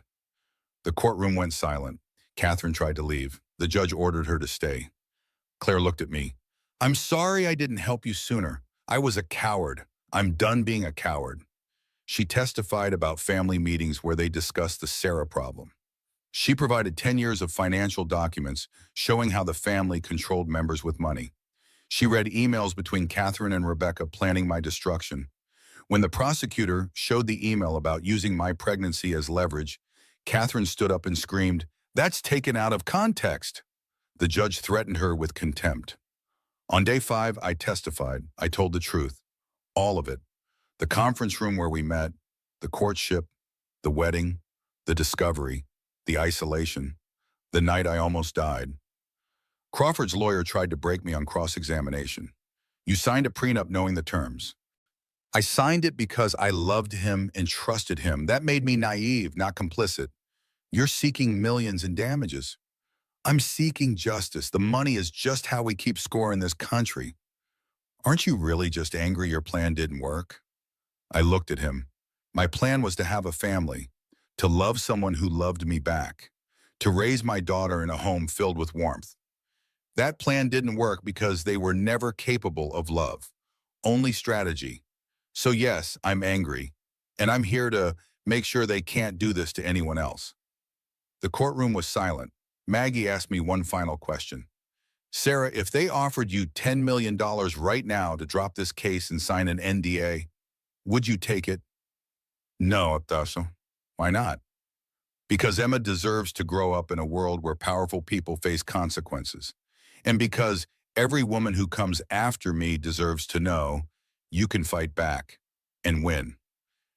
The courtroom went silent. Catherine tried to leave. The judge ordered her to stay. Claire looked at me. I'm sorry I didn't help you sooner. I was a coward. I'm done being a coward. She testified about family meetings where they discussed the Sarah problem. She provided 10 years of financial documents showing how the family controlled members with money. She read emails between Catherine and Rebecca planning my destruction. When the prosecutor showed the email about using my pregnancy as leverage, Catherine stood up and screamed, "That's taken out of context." The judge threatened her with contempt. On day 5, I testified. I told the truth. All of it. The conference room where we met, the courtship, the wedding, the discovery, the isolation, the night I almost died. Crawford's lawyer tried to break me on cross-examination. You signed a prenup knowing the terms. I signed it because I loved him and trusted him. That made me naive, not complicit. You're seeking millions in damages. I'm seeking justice. The money is just how we keep score in this country. Aren't you really just angry your plan didn't work? I looked at him. My plan was to have a family, to love someone who loved me back, to raise my daughter in a home filled with warmth. That plan didn't work because they were never capable of love, only strategy. So yes, I'm angry, and I'm here to make sure they can't do this to anyone else. The courtroom was silent. Maggie asked me one final question. Sarah, if they offered you $10 million right now to drop this case and sign an NDA, would you take it? No, Abdaso. Why not? Because Emma deserves to grow up in a world where powerful people face consequences. And because every woman who comes after me deserves to know you can fight back and win.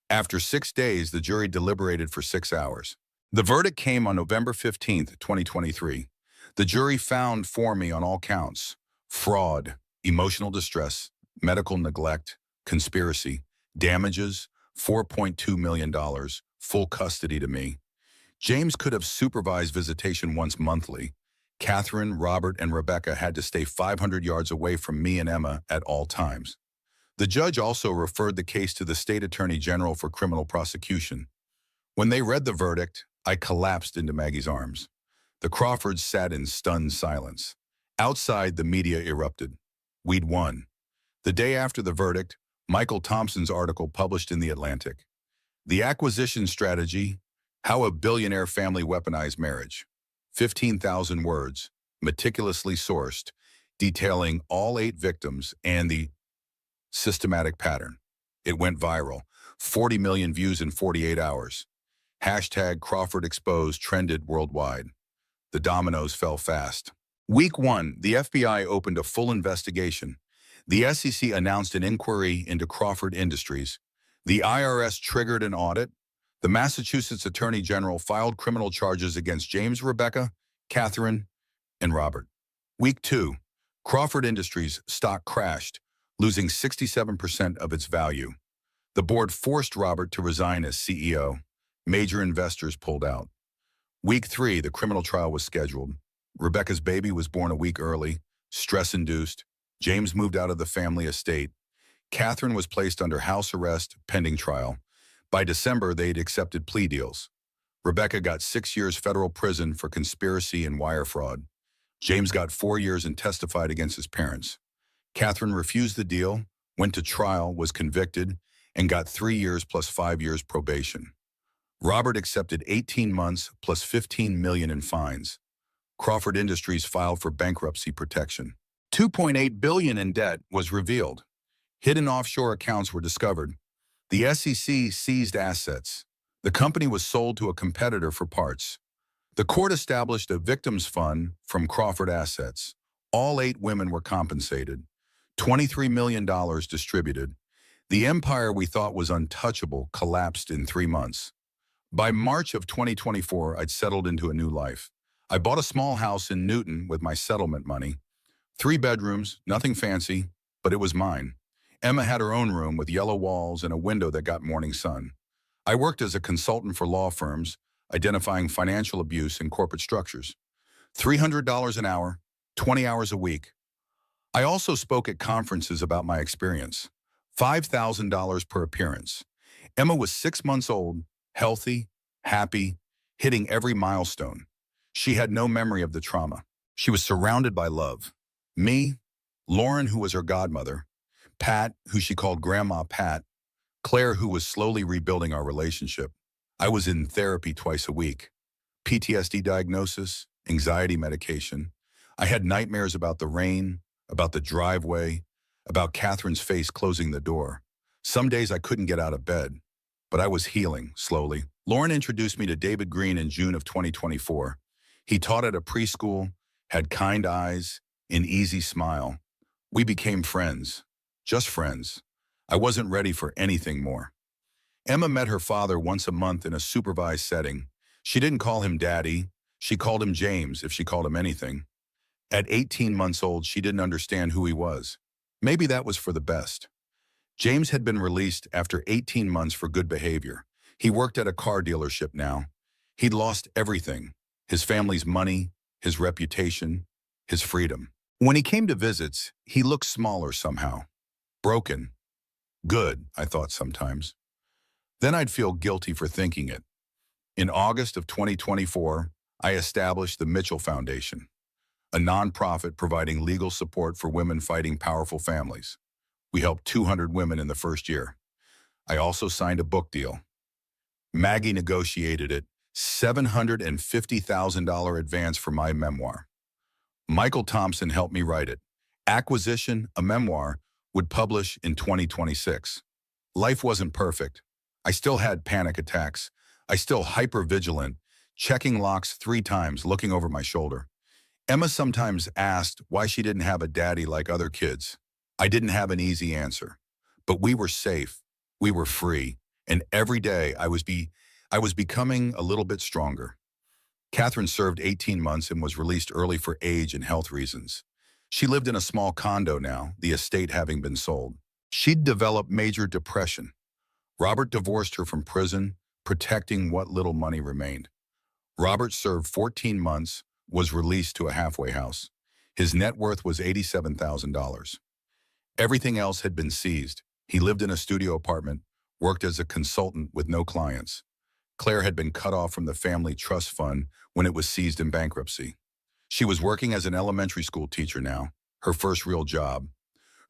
After 6 days, the jury deliberated for 6 hours. The verdict came on November 15th, 2023. The jury found for me on all counts: fraud, emotional distress, medical neglect, conspiracy, damages, $4.2 million, full custody to me. James could have supervised visitation once monthly. Catherine, Robert, and Rebecca had to stay 500 yards away from me and Emma at all times. The judge also referred the case to the state attorney general for criminal prosecution. When they read the verdict, I collapsed into Maggie's arms. The Crawfords sat in stunned silence. Outside, the media erupted. We'd won. The day after the verdict, Michael Thompson's article published in The Atlantic. The acquisition strategy: how a billionaire family weaponized marriage. 15,000 words, meticulously sourced, detailing all 8 victims and the systematic pattern. It went viral. 40 million views in 48 hours. Hashtag Crawford Exposed trended worldwide. The dominoes fell fast. Week 1, the FBI opened a full investigation. The SEC announced an inquiry into Crawford Industries. The IRS triggered an audit. The Massachusetts Attorney General filed criminal charges against James, Rebecca, Catherine, and Robert. Week 2, Crawford Industries stock crashed, losing 67% of its value. The board forced Robert to resign as CEO. Major investors pulled out. Week 3, the criminal trial was scheduled. Rebecca's baby was born a week early, stress-induced. James moved out of the family estate. Catherine was placed under house arrest pending trial. By December, they'd accepted plea deals. Rebecca got 6 years federal prison for conspiracy and wire fraud. James got 4 years and testified against his parents. Catherine refused the deal, went to trial, was convicted, and got 3 years plus 5 years probation. Robert accepted 18 months plus $15 million in fines. Crawford Industries filed for bankruptcy protection. $2.8 billion in debt was revealed. Hidden offshore accounts were discovered. The SEC seized assets. The company was sold to a competitor for parts. The court established a victims fund from Crawford assets. All 8 women were compensated. $23 million distributed. The empire we thought was untouchable collapsed in 3 months. By March of 2024, I'd settled into a new life. I bought a small house in Newton with my settlement money. 3 bedrooms, nothing fancy, but it was mine. Emma had her own room with yellow walls and a window that got morning sun. I worked as a consultant for law firms, identifying financial abuse in corporate structures. $300 an hour, 20 hours a week. I also spoke at conferences about my experience. $5,000 per appearance. Emma was 6 months old, healthy, happy, hitting every milestone. She had no memory of the trauma. She was surrounded by love. Me, Lauren, who was her godmother, Pat, who she called Grandma Pat, Claire, who was slowly rebuilding our relationship. I was in therapy twice a week. PTSD diagnosis, anxiety medication. I had nightmares about the rain, about the driveway, about Catherine's face closing the door. Some days I couldn't get out of bed, but I was healing slowly. Lauren introduced me to David Green in June of 2024. He taught at a preschool, had kind eyes, an easy smile. We became friends, just friends. I wasn't ready for anything more. Emma met her father once a month in a supervised setting. She didn't call him Daddy. She called him James if she called him anything. At 18 months old, she didn't understand who he was. Maybe that was for the best. James had been released after 18 months for good behavior. He worked at a car dealership now. He'd lost everything, his family's money, his reputation, his freedom. When he came to visits, he looked smaller somehow. Broken. Good, I thought sometimes. Then I'd feel guilty for thinking it. In August of 2024, I established the Mitchell Foundation, a nonprofit providing legal support for women fighting powerful families. We helped 200 women in the first year. I also signed a book deal. Maggie negotiated it, $750,000 advance for my memoir. Michael Thompson helped me write it. Acquisition, a memoir, would publish in 2026. Life wasn't perfect. I still had panic attacks. I still hyper-vigilant, checking locks 3 times, looking over my shoulder. Emma sometimes asked why she didn't have a daddy like other kids. I didn't have an easy answer. But we were safe. We were free. And every day I was becoming a little bit stronger. Catherine served 18 months and was released early for age and health reasons. She lived in a small condo now, the estate having been sold. She'd developed major depression. Robert divorced her from prison, protecting what little money remained. Robert served 14 months, was released to a halfway house. His net worth was $87,000. Everything else had been seized. He lived in a studio apartment, worked as a consultant with no clients. Claire had been cut off from the family trust fund when it was seized in bankruptcy. She was working as an elementary school teacher now, her first real job.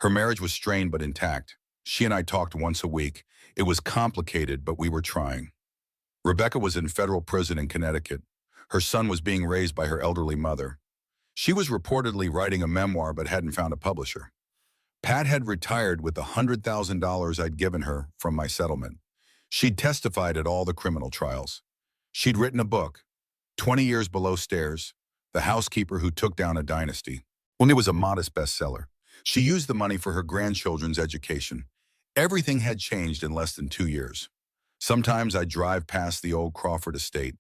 Her marriage was strained but intact. She and I talked once a week. It was complicated, but we were trying. Rebecca was in federal prison in Connecticut. Her son was being raised by her elderly mother. She was reportedly writing a memoir but hadn't found a publisher. Pat had retired with the $100,000 I'd given her from my settlement. She'd testified at all the criminal trials. She'd written a book, 20 Years Below Stairs, The Housekeeper Who Took Down a Dynasty. When it was a modest bestseller, she used the money for her grandchildren's education. Everything had changed in less than 2 years. Sometimes I'd drive past the old Crawford estate.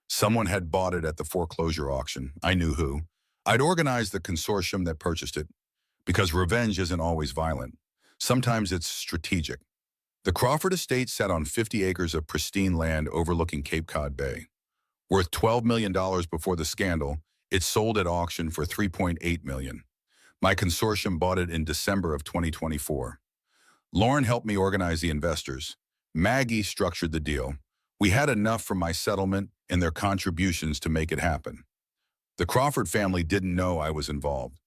Someone had bought it at the foreclosure auction. I knew who. I'd organized the consortium that purchased it, because revenge isn't always violent. Sometimes it's strategic. The Crawford estate sat on 50 acres of pristine land overlooking Cape Cod Bay. Worth $12 million before the scandal, it sold at auction for $3.8 million. My consortium bought it in December of 2024. Lauren helped me organize the investors. Maggie structured the deal. We had enough from my settlement and their contributions to make it happen. The Crawford family didn't know I was involved.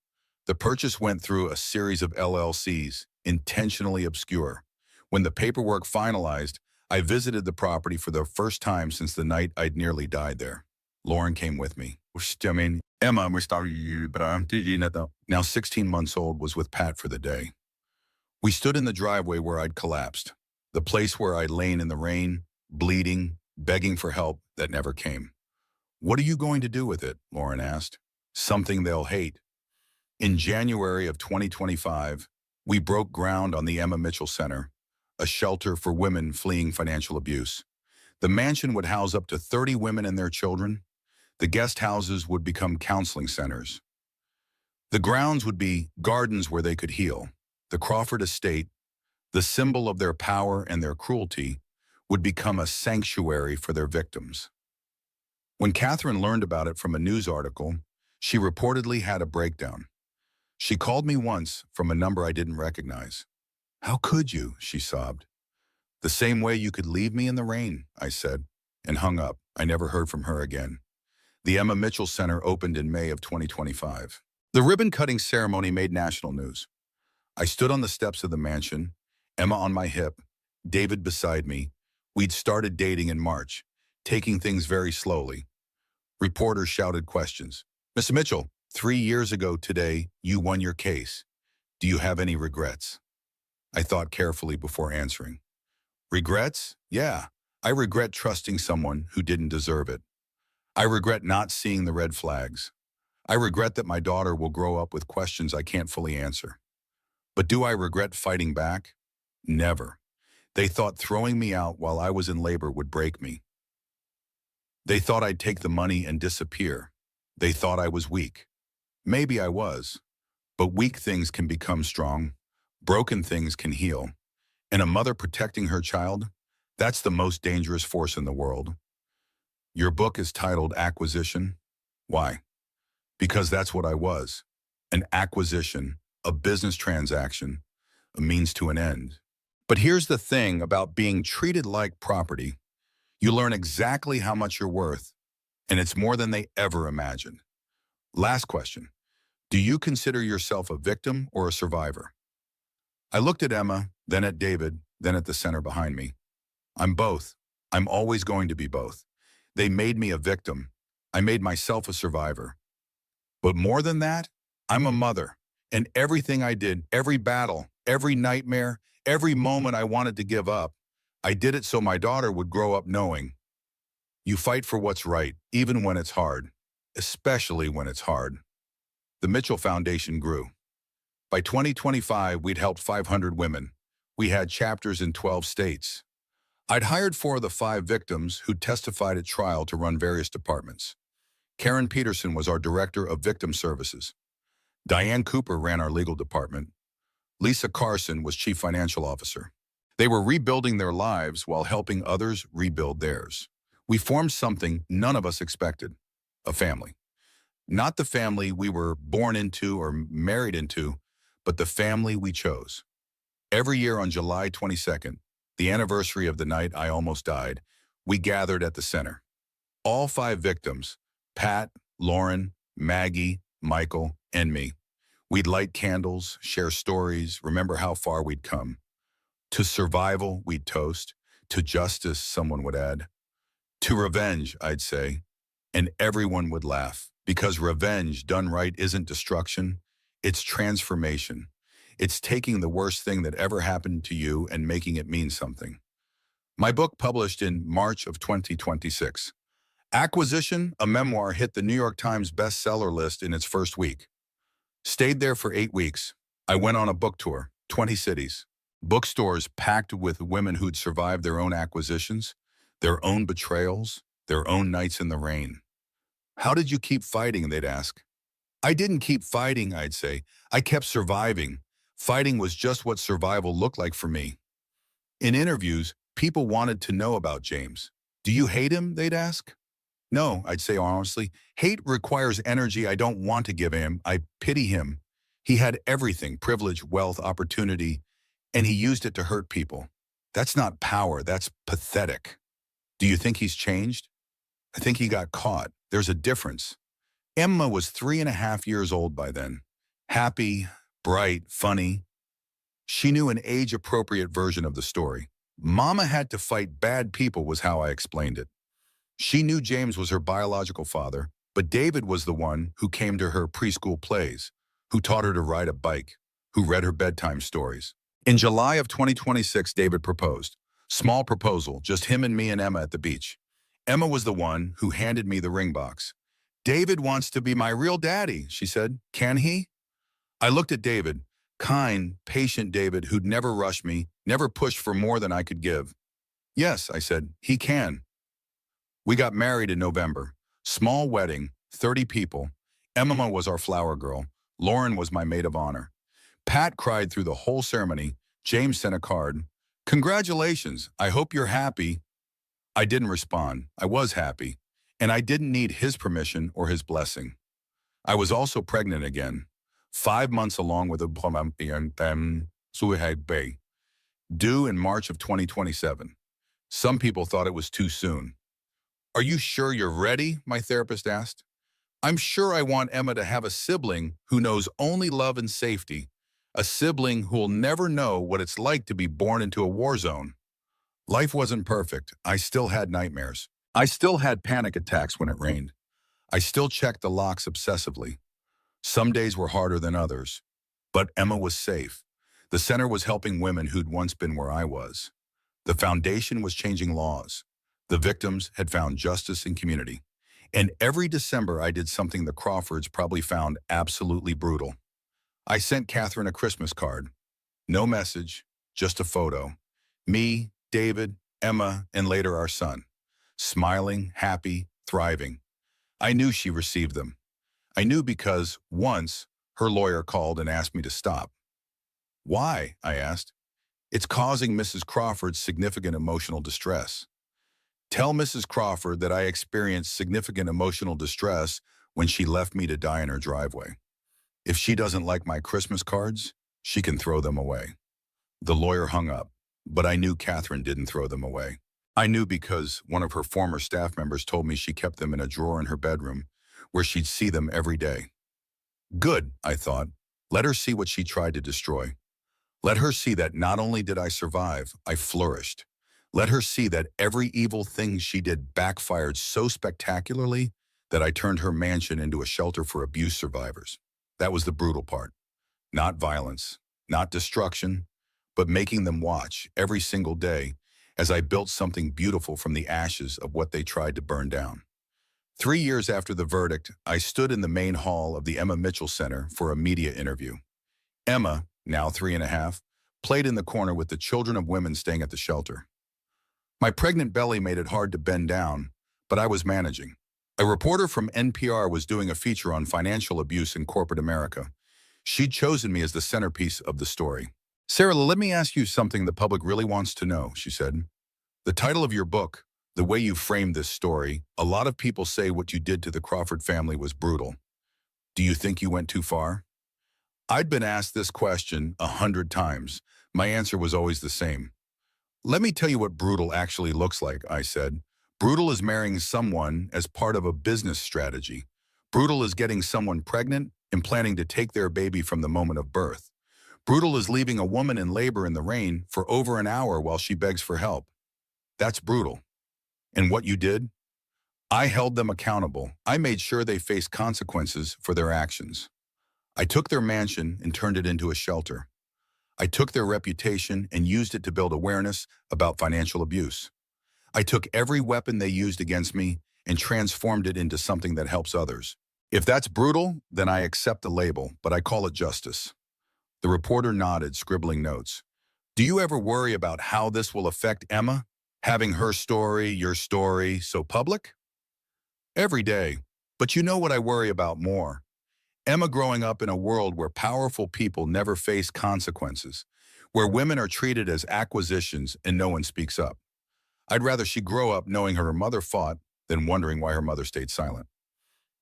The purchase went through a series of LLCs, intentionally obscure. When the paperwork finalized, I visited the property for the first time since the night I'd nearly died there. Lauren came with me. Emma, now 16 months old, was with Pat for the day. We stood in the driveway where I'd collapsed, the place where I'd lain in the rain, bleeding, begging for help that never came. What are you going to do with it? Lauren asked. Something they'll hate. In January of 2025, we broke ground on the Emma Mitchell Center, a shelter for women fleeing financial abuse. The mansion would house up to 30 women and their children. The guest houses would become counseling centers. The grounds would be gardens where they could heal. The Crawford estate, the symbol of their power and their cruelty, would become a sanctuary for their victims. When Catherine learned about it from a news article, she reportedly had a breakdown. She called me once from a number I didn't recognize. "How could you?" she sobbed. "The same way you could leave me in the rain," I said, and hung up. I never heard from her again. The Emma Mitchell Center opened in May of 2025. The ribbon-cutting ceremony made national news. I stood on the steps of the mansion, Emma on my hip, David beside me. We'd started dating in March, taking things very slowly. Reporters shouted questions. "Mr. Mitchell, 3 years ago today, you won your case. Do you have any regrets?" I thought carefully before answering. Regrets? Yeah. I regret trusting someone who didn't deserve it. I regret not seeing the red flags. I regret that my daughter will grow up with questions I can't fully answer. But do I regret fighting back? Never. They thought throwing me out while I was in labor would break me. They thought I'd take the money and disappear. They thought I was weak. Maybe I was. But weak things can become strong. Broken things can heal. And a mother protecting her child, that's the most dangerous force in the world. Your book is titled Acquisition. Why? Because that's what I was. An acquisition, a business transaction, a means to an end. But here's the thing about being treated like property. You learn exactly how much you're worth, and it's more than they ever imagined. Last question. Do you consider yourself a victim or a survivor? I looked at Emma, then at David, then at the center behind me. I'm both. I'm always going to be both. They made me a victim. I made myself a survivor. But more than that, I'm a mother. And everything I did, every battle, every nightmare, every moment I wanted to give up, I did it so my daughter would grow up knowing. You fight for what's right, even when it's hard, especially when it's hard. The Mitchell Foundation grew. By 2025, we'd helped 500 women. We had chapters in 12 states. I'd hired 4 of the 5 victims who testified at trial to run various departments. Karen Peterson was our Director of Victim Services. Diane Cooper ran our legal department. Lisa Carson was Chief Financial Officer. They were rebuilding their lives while helping others rebuild theirs. We formed something none of us expected, a family. Not the family we were born into or married into, but the family we chose. Every year on July 22nd, the anniversary of the night I almost died, we gathered at the center. All 5 victims, Pat, Lauren, Maggie, Michael, and me. We'd light candles, share stories, remember how far we'd come. To survival, we'd toast. To justice, someone would add. To revenge, I'd say. And everyone would laugh, because revenge done right isn't destruction, it's transformation. It's taking the worst thing that ever happened to you and making it mean something. My book published in March of 2026. Acquisition, a memoir, hit the New York Times bestseller list in its first week. Stayed there for 8 weeks. I went on a book tour, 20 cities. Bookstores packed with women who'd survived their own acquisitions, their own betrayals, their own nights in the rain. How did you keep fighting, they'd ask. I didn't keep fighting, I'd say. I kept surviving. Fighting was just what survival looked like for me. In interviews, people wanted to know about James. Do you hate him, they'd ask. No, I'd say honestly. Hate requires energy I don't want to give him. I pity him. He had everything, privilege, wealth, opportunity, and he used it to hurt people. That's not power, that's pathetic. Do you think he's changed? I think he got caught. There's a difference. Emma was 3.5 years old by then. Happy, bright, funny. She knew an age-appropriate version of the story. Mama had to fight bad people was how I explained it. She knew James was her biological father, but David was the one who came to her preschool plays, who taught her to ride a bike, who read her bedtime stories. In July of 2026, David proposed. Small proposal, just him and me and Emma at the beach. Emma was the one who handed me the ring box. David wants to be my real daddy, she said. Can he? I looked at David, kind, patient David who'd never rushed me, never pushed for more than I could give. Yes, I said, he can. We got married in November. Small wedding, 30 people. Emma was our flower girl. Lauren was my maid of honor. Pat cried through the whole ceremony. James sent a card. Congratulations, I hope you're happy. I didn't respond. I was happy. And I didn't need his permission or his blessing. I was also pregnant again. 5 months along with a Bay, due in March of 2027. Some people thought it was too soon. Are you sure you're ready? My therapist asked. I'm sure I want Emma to have a sibling who knows only love and safety, a sibling who'll never know what it's like to be born into a war zone. Life wasn't perfect. I still had nightmares. I still had panic attacks when it rained. I still checked the locks obsessively. Some days were harder than others. But Emma was safe. The center was helping women who'd once been where I was. The foundation was changing laws. The victims had found justice and community. And every December, I did something the Crawfords probably found absolutely brutal. I sent Catherine a Christmas card. No message, just a photo. Me, David, Emma, and later our son. Smiling, happy, thriving. I knew she received them. I knew because, once, her lawyer called and asked me to stop. Why? I asked. It's causing Mrs. Crawford significant emotional distress. Tell Mrs. Crawford that I experienced significant emotional distress when she left me to die in her driveway. If she doesn't like my Christmas cards, she can throw them away. The lawyer hung up, but I knew Catherine didn't throw them away. I knew because one of her former staff members told me she kept them in a drawer in her bedroom where she'd see them every day. Good, I thought. Let her see what she tried to destroy. Let her see that not only did I survive, I flourished. Let her see that every evil thing she did backfired so spectacularly that I turned her mansion into a shelter for abuse survivors. That was the brutal part. Not violence, not destruction, but making them watch every single day as I built something beautiful from the ashes of what they tried to burn down. 3 years after the verdict, I stood in the main hall of the Emma Mitchell Center for a media interview. Emma, now 3.5, played in the corner with the children of women staying at the shelter. My pregnant belly made it hard to bend down, but I was managing. A reporter from NPR was doing a feature on financial abuse in corporate America. She'd chosen me as the centerpiece of the story. Sarah, let me ask you something the public really wants to know, she said. The title of your book, the way you framed this story, a lot of people say what you did to the Crawford family was brutal. Do you think you went too far? I'd been asked this question 100 times. My answer was always the same. Let me tell you what brutal actually looks like, I said. Brutal is marrying someone as part of a business strategy. Brutal is getting someone pregnant and planning to take their baby from the moment of birth. Brutal is leaving a woman in labor in the rain for over an hour while she begs for help. That's brutal. And what you did? I held them accountable. I made sure they faced consequences for their actions. I took their mansion and turned it into a shelter. I took their reputation and used it to build awareness about financial abuse. I took every weapon they used against me and transformed it into something that helps others. If that's brutal, then I accept the label, but I call it justice. The reporter nodded, scribbling notes. Do you ever worry about how this will affect Emma? Having her story, your story, so public? Every day. But you know what I worry about more? Emma growing up in a world where powerful people never face consequences, where women are treated as acquisitions and no one speaks up. I'd rather she grow up knowing her mother fought than wondering why her mother stayed silent.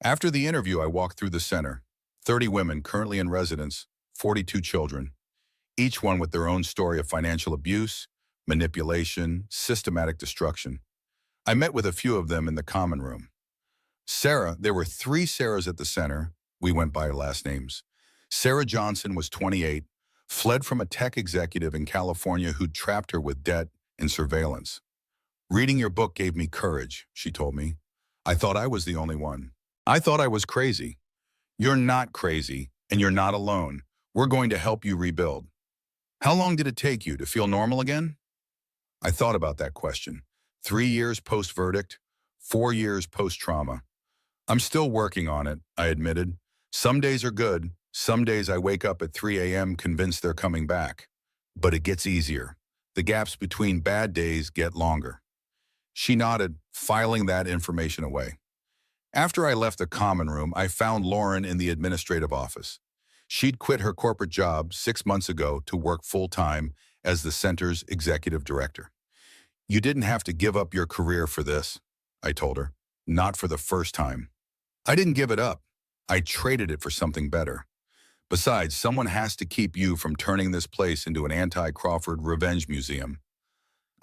After the interview, I walked through the center. 30 women currently in residence, 42 children, each one with their own story of financial abuse, manipulation, systematic destruction. I met with a few of them in the common room. Sarah, there were 3 Sarahs at the center. We went by our last names. Sarah Johnson was 28, fled from a tech executive in California who'd trapped her with debt and surveillance. Reading your book gave me courage, she told me. I thought I was the only one. I thought I was crazy. You're not crazy, and you're not alone. We're going to help you rebuild. How long did it take you to feel normal again? I thought about that question. 3 years post-verdict, 4 years post-trauma. I'm still working on it, I admitted. Some days are good. Some days I wake up at 3 a.m. convinced they're coming back. But it gets easier. The gaps between bad days get longer. She nodded, filing that information away. After I left the common room, I found Lauren in the administrative office. She'd quit her corporate job 6 months ago to work full-time as the center's executive director. You didn't have to give up your career for this, I told her. Not for the first time. I didn't give it up. I traded it for something better. Besides, someone has to keep you from turning this place into an anti-Crawford revenge museum.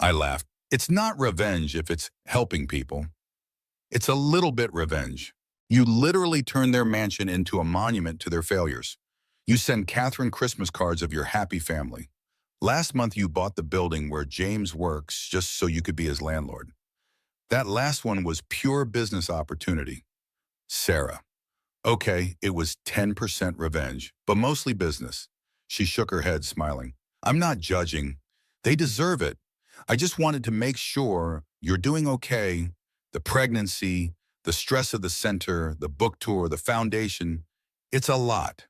I laughed. It's not revenge if it's helping people. It's a little bit revenge. You literally turn their mansion into a monument to their failures. You send Catherine Christmas cards of your happy family. Last month you bought the building where James works just so you could be his landlord. That last one was pure business opportunity. Sarah. Okay, it was 10% revenge, but mostly business. She shook her head, smiling. I'm not judging. They deserve it. I just wanted to make sure you're doing okay. The pregnancy, The stress of the center, the book tour, the foundation, it's a lot.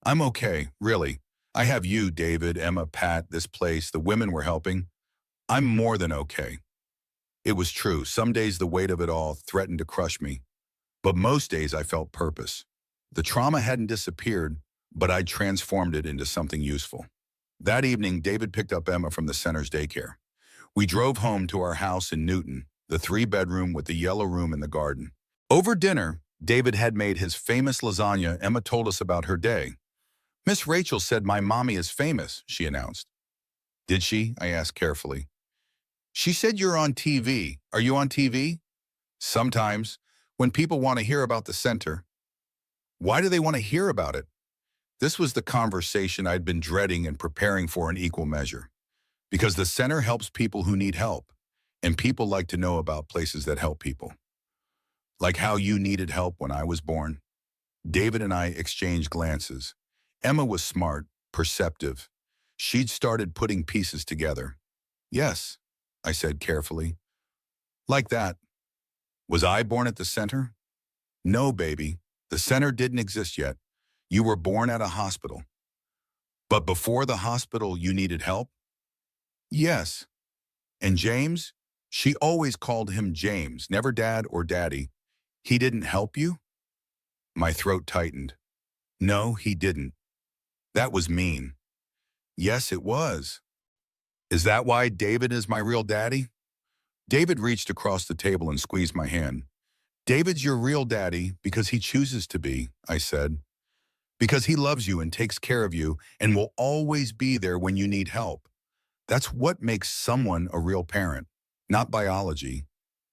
I'm okay, really. I have you, David, Emma, Pat, this place, the women we're helping. I'm more than okay. It was true. Some days the weight of it all threatened to crush me, but most days I felt purpose. The trauma hadn't disappeared, but I'd transformed it into something useful. That evening, David picked up Emma from the center's daycare. We drove home to our house in Newton, the three-bedroom with the yellow room in the garden. Over dinner, David had made his famous lasagna. Emma told us about her day. Miss Rachel said my mommy is famous, she announced. Did she? I asked carefully. She said you're on TV. Are you on TV? Sometimes, when people want to hear about the center. Why do they want to hear about it? This was the conversation I'd been dreading and preparing for in equal measure. Because the center helps people who need help, and people like to know about places that help people. Like how you needed help when I was born. David and I exchanged glances. Emma was smart, perceptive. She'd started putting pieces together. Yes, I said carefully. Like that. Was I born at the center? No, baby. The center didn't exist yet. You were born at a hospital. But before the hospital, you needed help? Yes. And James? She always called him James, never Dad or Daddy. He didn't help you? My throat tightened. No, he didn't. That was mean. Yes, it was. Is that why David is my real daddy? David reached across the table and squeezed my hand. David's your real daddy because he chooses to be, I said. Because he loves you and takes care of you and will always be there when you need help. That's what makes someone a real parent. Not biology.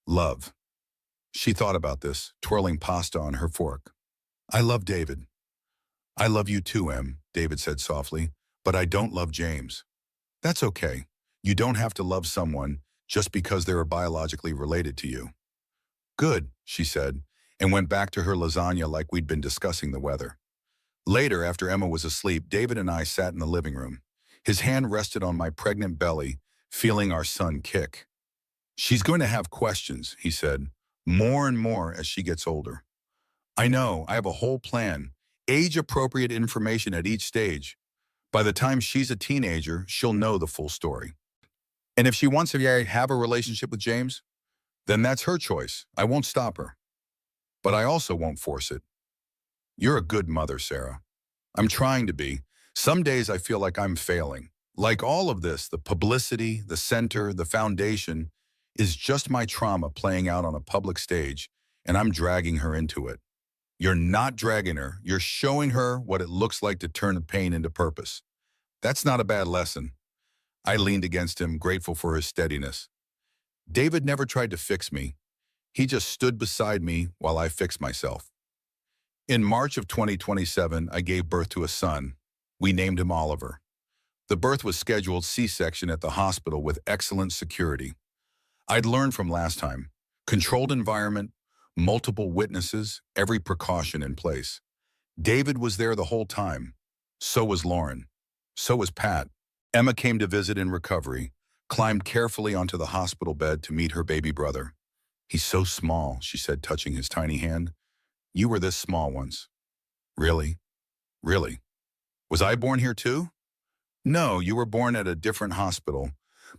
Love. She thought about this, twirling pasta on her fork. I love David. I love you too, Em, David said softly, but I don't love James. That's okay. You don't have to love someone just because they're biologically related to you. Good, she said, and went back to her lasagna like we'd been discussing the weather. Later, after Emma was asleep, David and I sat in the living room. His hand rested on my pregnant belly, feeling our son kick. She's going to have questions, he said, more and more as she gets older. I know, I have a whole plan, age-appropriate information at each stage. By the time she's a teenager, she'll know the full story. And if she wants to have a relationship with James, then that's her choice. I won't stop her. But I also won't force it. You're a good mother, Sarah. I'm trying to be. Some days I feel like I'm failing. Like all of this, the publicity, the center, the foundation, is just my trauma playing out on a public stage, and I'm dragging her into it. You're not dragging her. You're showing her what it looks like to turn the pain into purpose. That's not a bad lesson. I leaned against him, grateful for his steadiness. David never tried to fix me. He just stood beside me while I fixed myself. In March of 2027, I gave birth to a son. We named him Oliver. The birth was scheduled C-section at the hospital with excellent security. I'd learned from last time. Controlled environment, multiple witnesses, every precaution in place. David was there the whole time. So was Lauren. So was Pat. Emma came to visit in recovery, climbed carefully onto the hospital bed to meet her baby brother. He's so small, she said, touching his tiny hand. You were this small once. Really? Really? Was I born here too? No, you were born at a different hospital,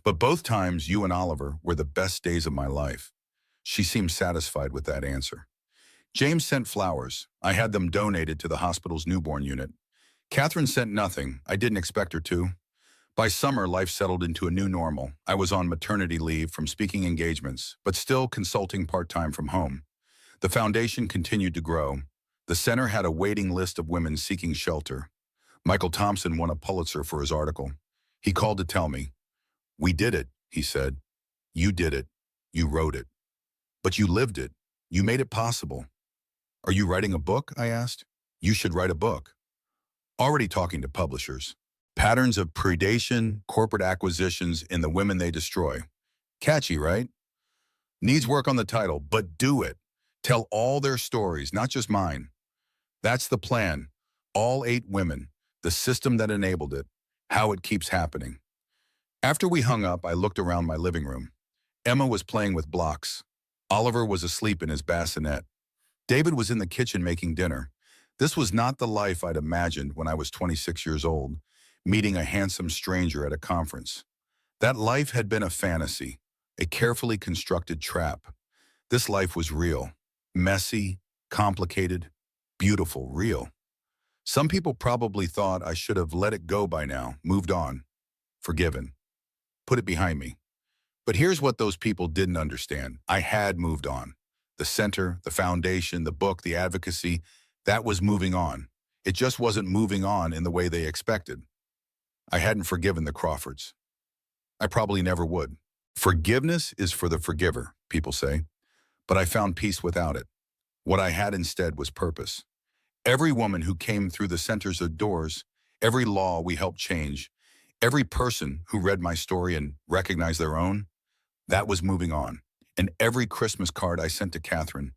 but both times you and Oliver were the best days of my life. She seemed satisfied with that answer. James sent flowers. I had them donated to the hospital's newborn unit. Catherine sent nothing. I didn't expect her to. By summer, life settled into a new normal. I was on maternity leave from speaking engagements, but still consulting part-time from home. The foundation continued to grow. The center had a waiting list of women seeking shelter. Michael Thompson won a Pulitzer for his article. He called to tell me, "We did it," he said. "You did it. You wrote it. But you lived it. You made it possible." "Are you writing a book?" I asked. "You should write a book." Already talking to publishers. Patterns of predation, corporate acquisitions in the women they destroy. Catchy, right? Needs work on the title, but do it. Tell all their stories, not just mine. That's the plan. All 8 women, the system that enabled it, how it keeps happening. After we hung up, I looked around my living room. Emma was playing with blocks. Oliver was asleep in his bassinet. David was in the kitchen making dinner. This was not the life I'd imagined when I was 26 years old, meeting a handsome stranger at a conference. That life had been a fantasy, a carefully constructed trap. This life was real, messy, complicated, beautiful, real. Some people probably thought I should have let it go by now, moved on, forgiven, put it behind me. But here's what those people didn't understand. I had moved on. The center, the foundation, the book, the advocacy, that was moving on. It just wasn't moving on in the way they expected. I hadn't forgiven the Crawfords. I probably never would. Forgiveness is for the forgiver, people say, but I found peace without it. What I had instead was purpose. Every woman who came through the center's doors, every law we helped change, every person who read my story and recognized their own, that was moving on. And every Christmas card I sent to Catherine,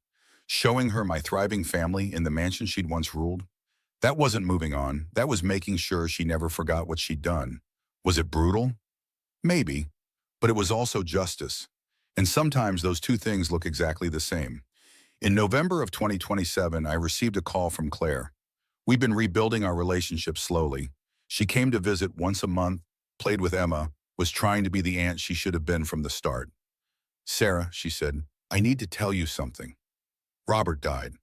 showing her my thriving family in the mansion she'd once ruled, that wasn't moving on. That was making sure she never forgot what she'd done. Was it brutal? Maybe, but it was also justice. And sometimes those two things look exactly the same. In November of 2027, I received a call from Claire. We've been rebuilding our relationship slowly. She came to visit once a month, played with Emma, was trying to be the aunt she should have been from the start. "Sarah," she said, "I need to tell you something. Robert died."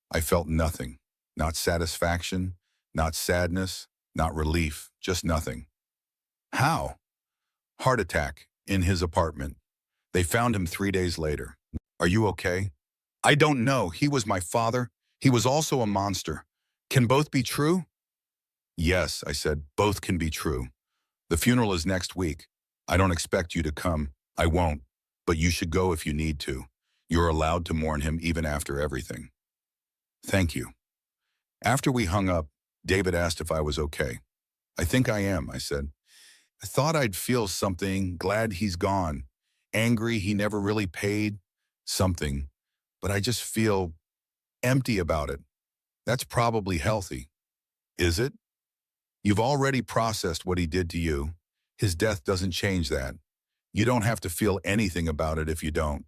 I felt nothing. Not satisfaction, not sadness, not relief, just nothing. How? Heart attack, in his apartment. They found him 3 days later. "Are you okay?" "I don't know. He was my father. He was also a monster. Can both be true?" "Yes," I said, "both can be true. The funeral is next week. I don't expect you to come. I won't. But you should go if you need to. You're allowed to mourn him even after everything." "Thank you." After we hung up, David asked if I was okay. "I think I am," I said. "I thought I'd feel something, glad he's gone. Angry he never really paid. Something. But I just feel empty about it. That's probably healthy." "Is it? You've already processed what he did to you. His death doesn't change that. You don't have to feel anything about it if you don't."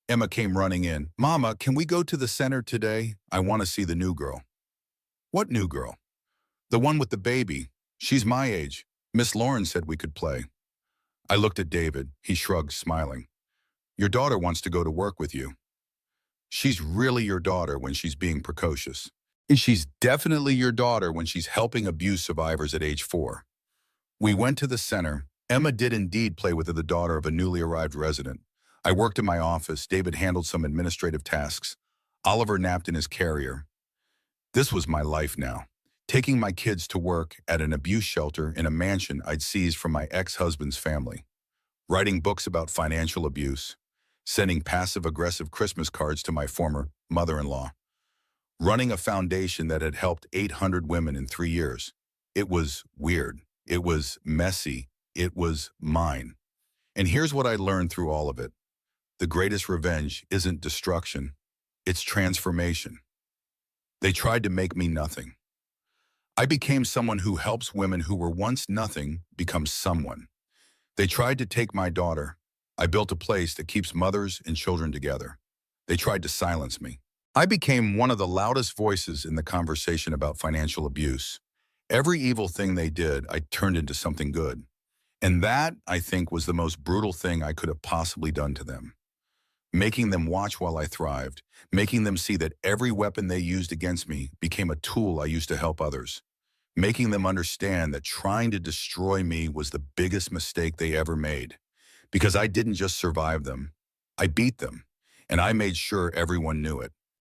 Emma came running in. "Mama, can we go to the center today? I want to see the new girl." "What new girl?" "The one with the baby. She's my age. Miss Lauren said we could play." I looked at David. He shrugged, smiling. "Your daughter wants to go to work with you." "She's really your daughter when she's being precocious. And she's definitely your daughter when she's helping abuse survivors at age 4. We went to the center. Emma did indeed play with the daughter of a newly arrived resident. I worked in my office. David handled some administrative tasks. Oliver napped in his carrier. This was my life now. Taking my kids to work at an abuse shelter in a mansion I'd seized from my ex-husband's family. Writing books about financial abuse. Sending passive-aggressive Christmas cards to my former mother-in-law. Running a foundation that had helped 800 women in 3 years. It was weird. It was messy. It was mine. And here's what I learned through all of it. The greatest revenge isn't destruction. It's transformation. They tried to make me nothing. I became someone who helps women who were once nothing become someone. They tried to take my daughter. I built a place that keeps mothers and children together. They tried to silence me. I became one of the loudest voices in the conversation about financial abuse. Every evil thing they did, I turned into something good. And that, I think, was the most brutal thing I could have possibly done to them. Making them watch while I thrived, making them see that every weapon they used against me became a tool I used to help others, making them understand that trying to destroy me was the biggest mistake they ever made. Because I didn't just survive them, I beat them, and I made sure everyone knew it.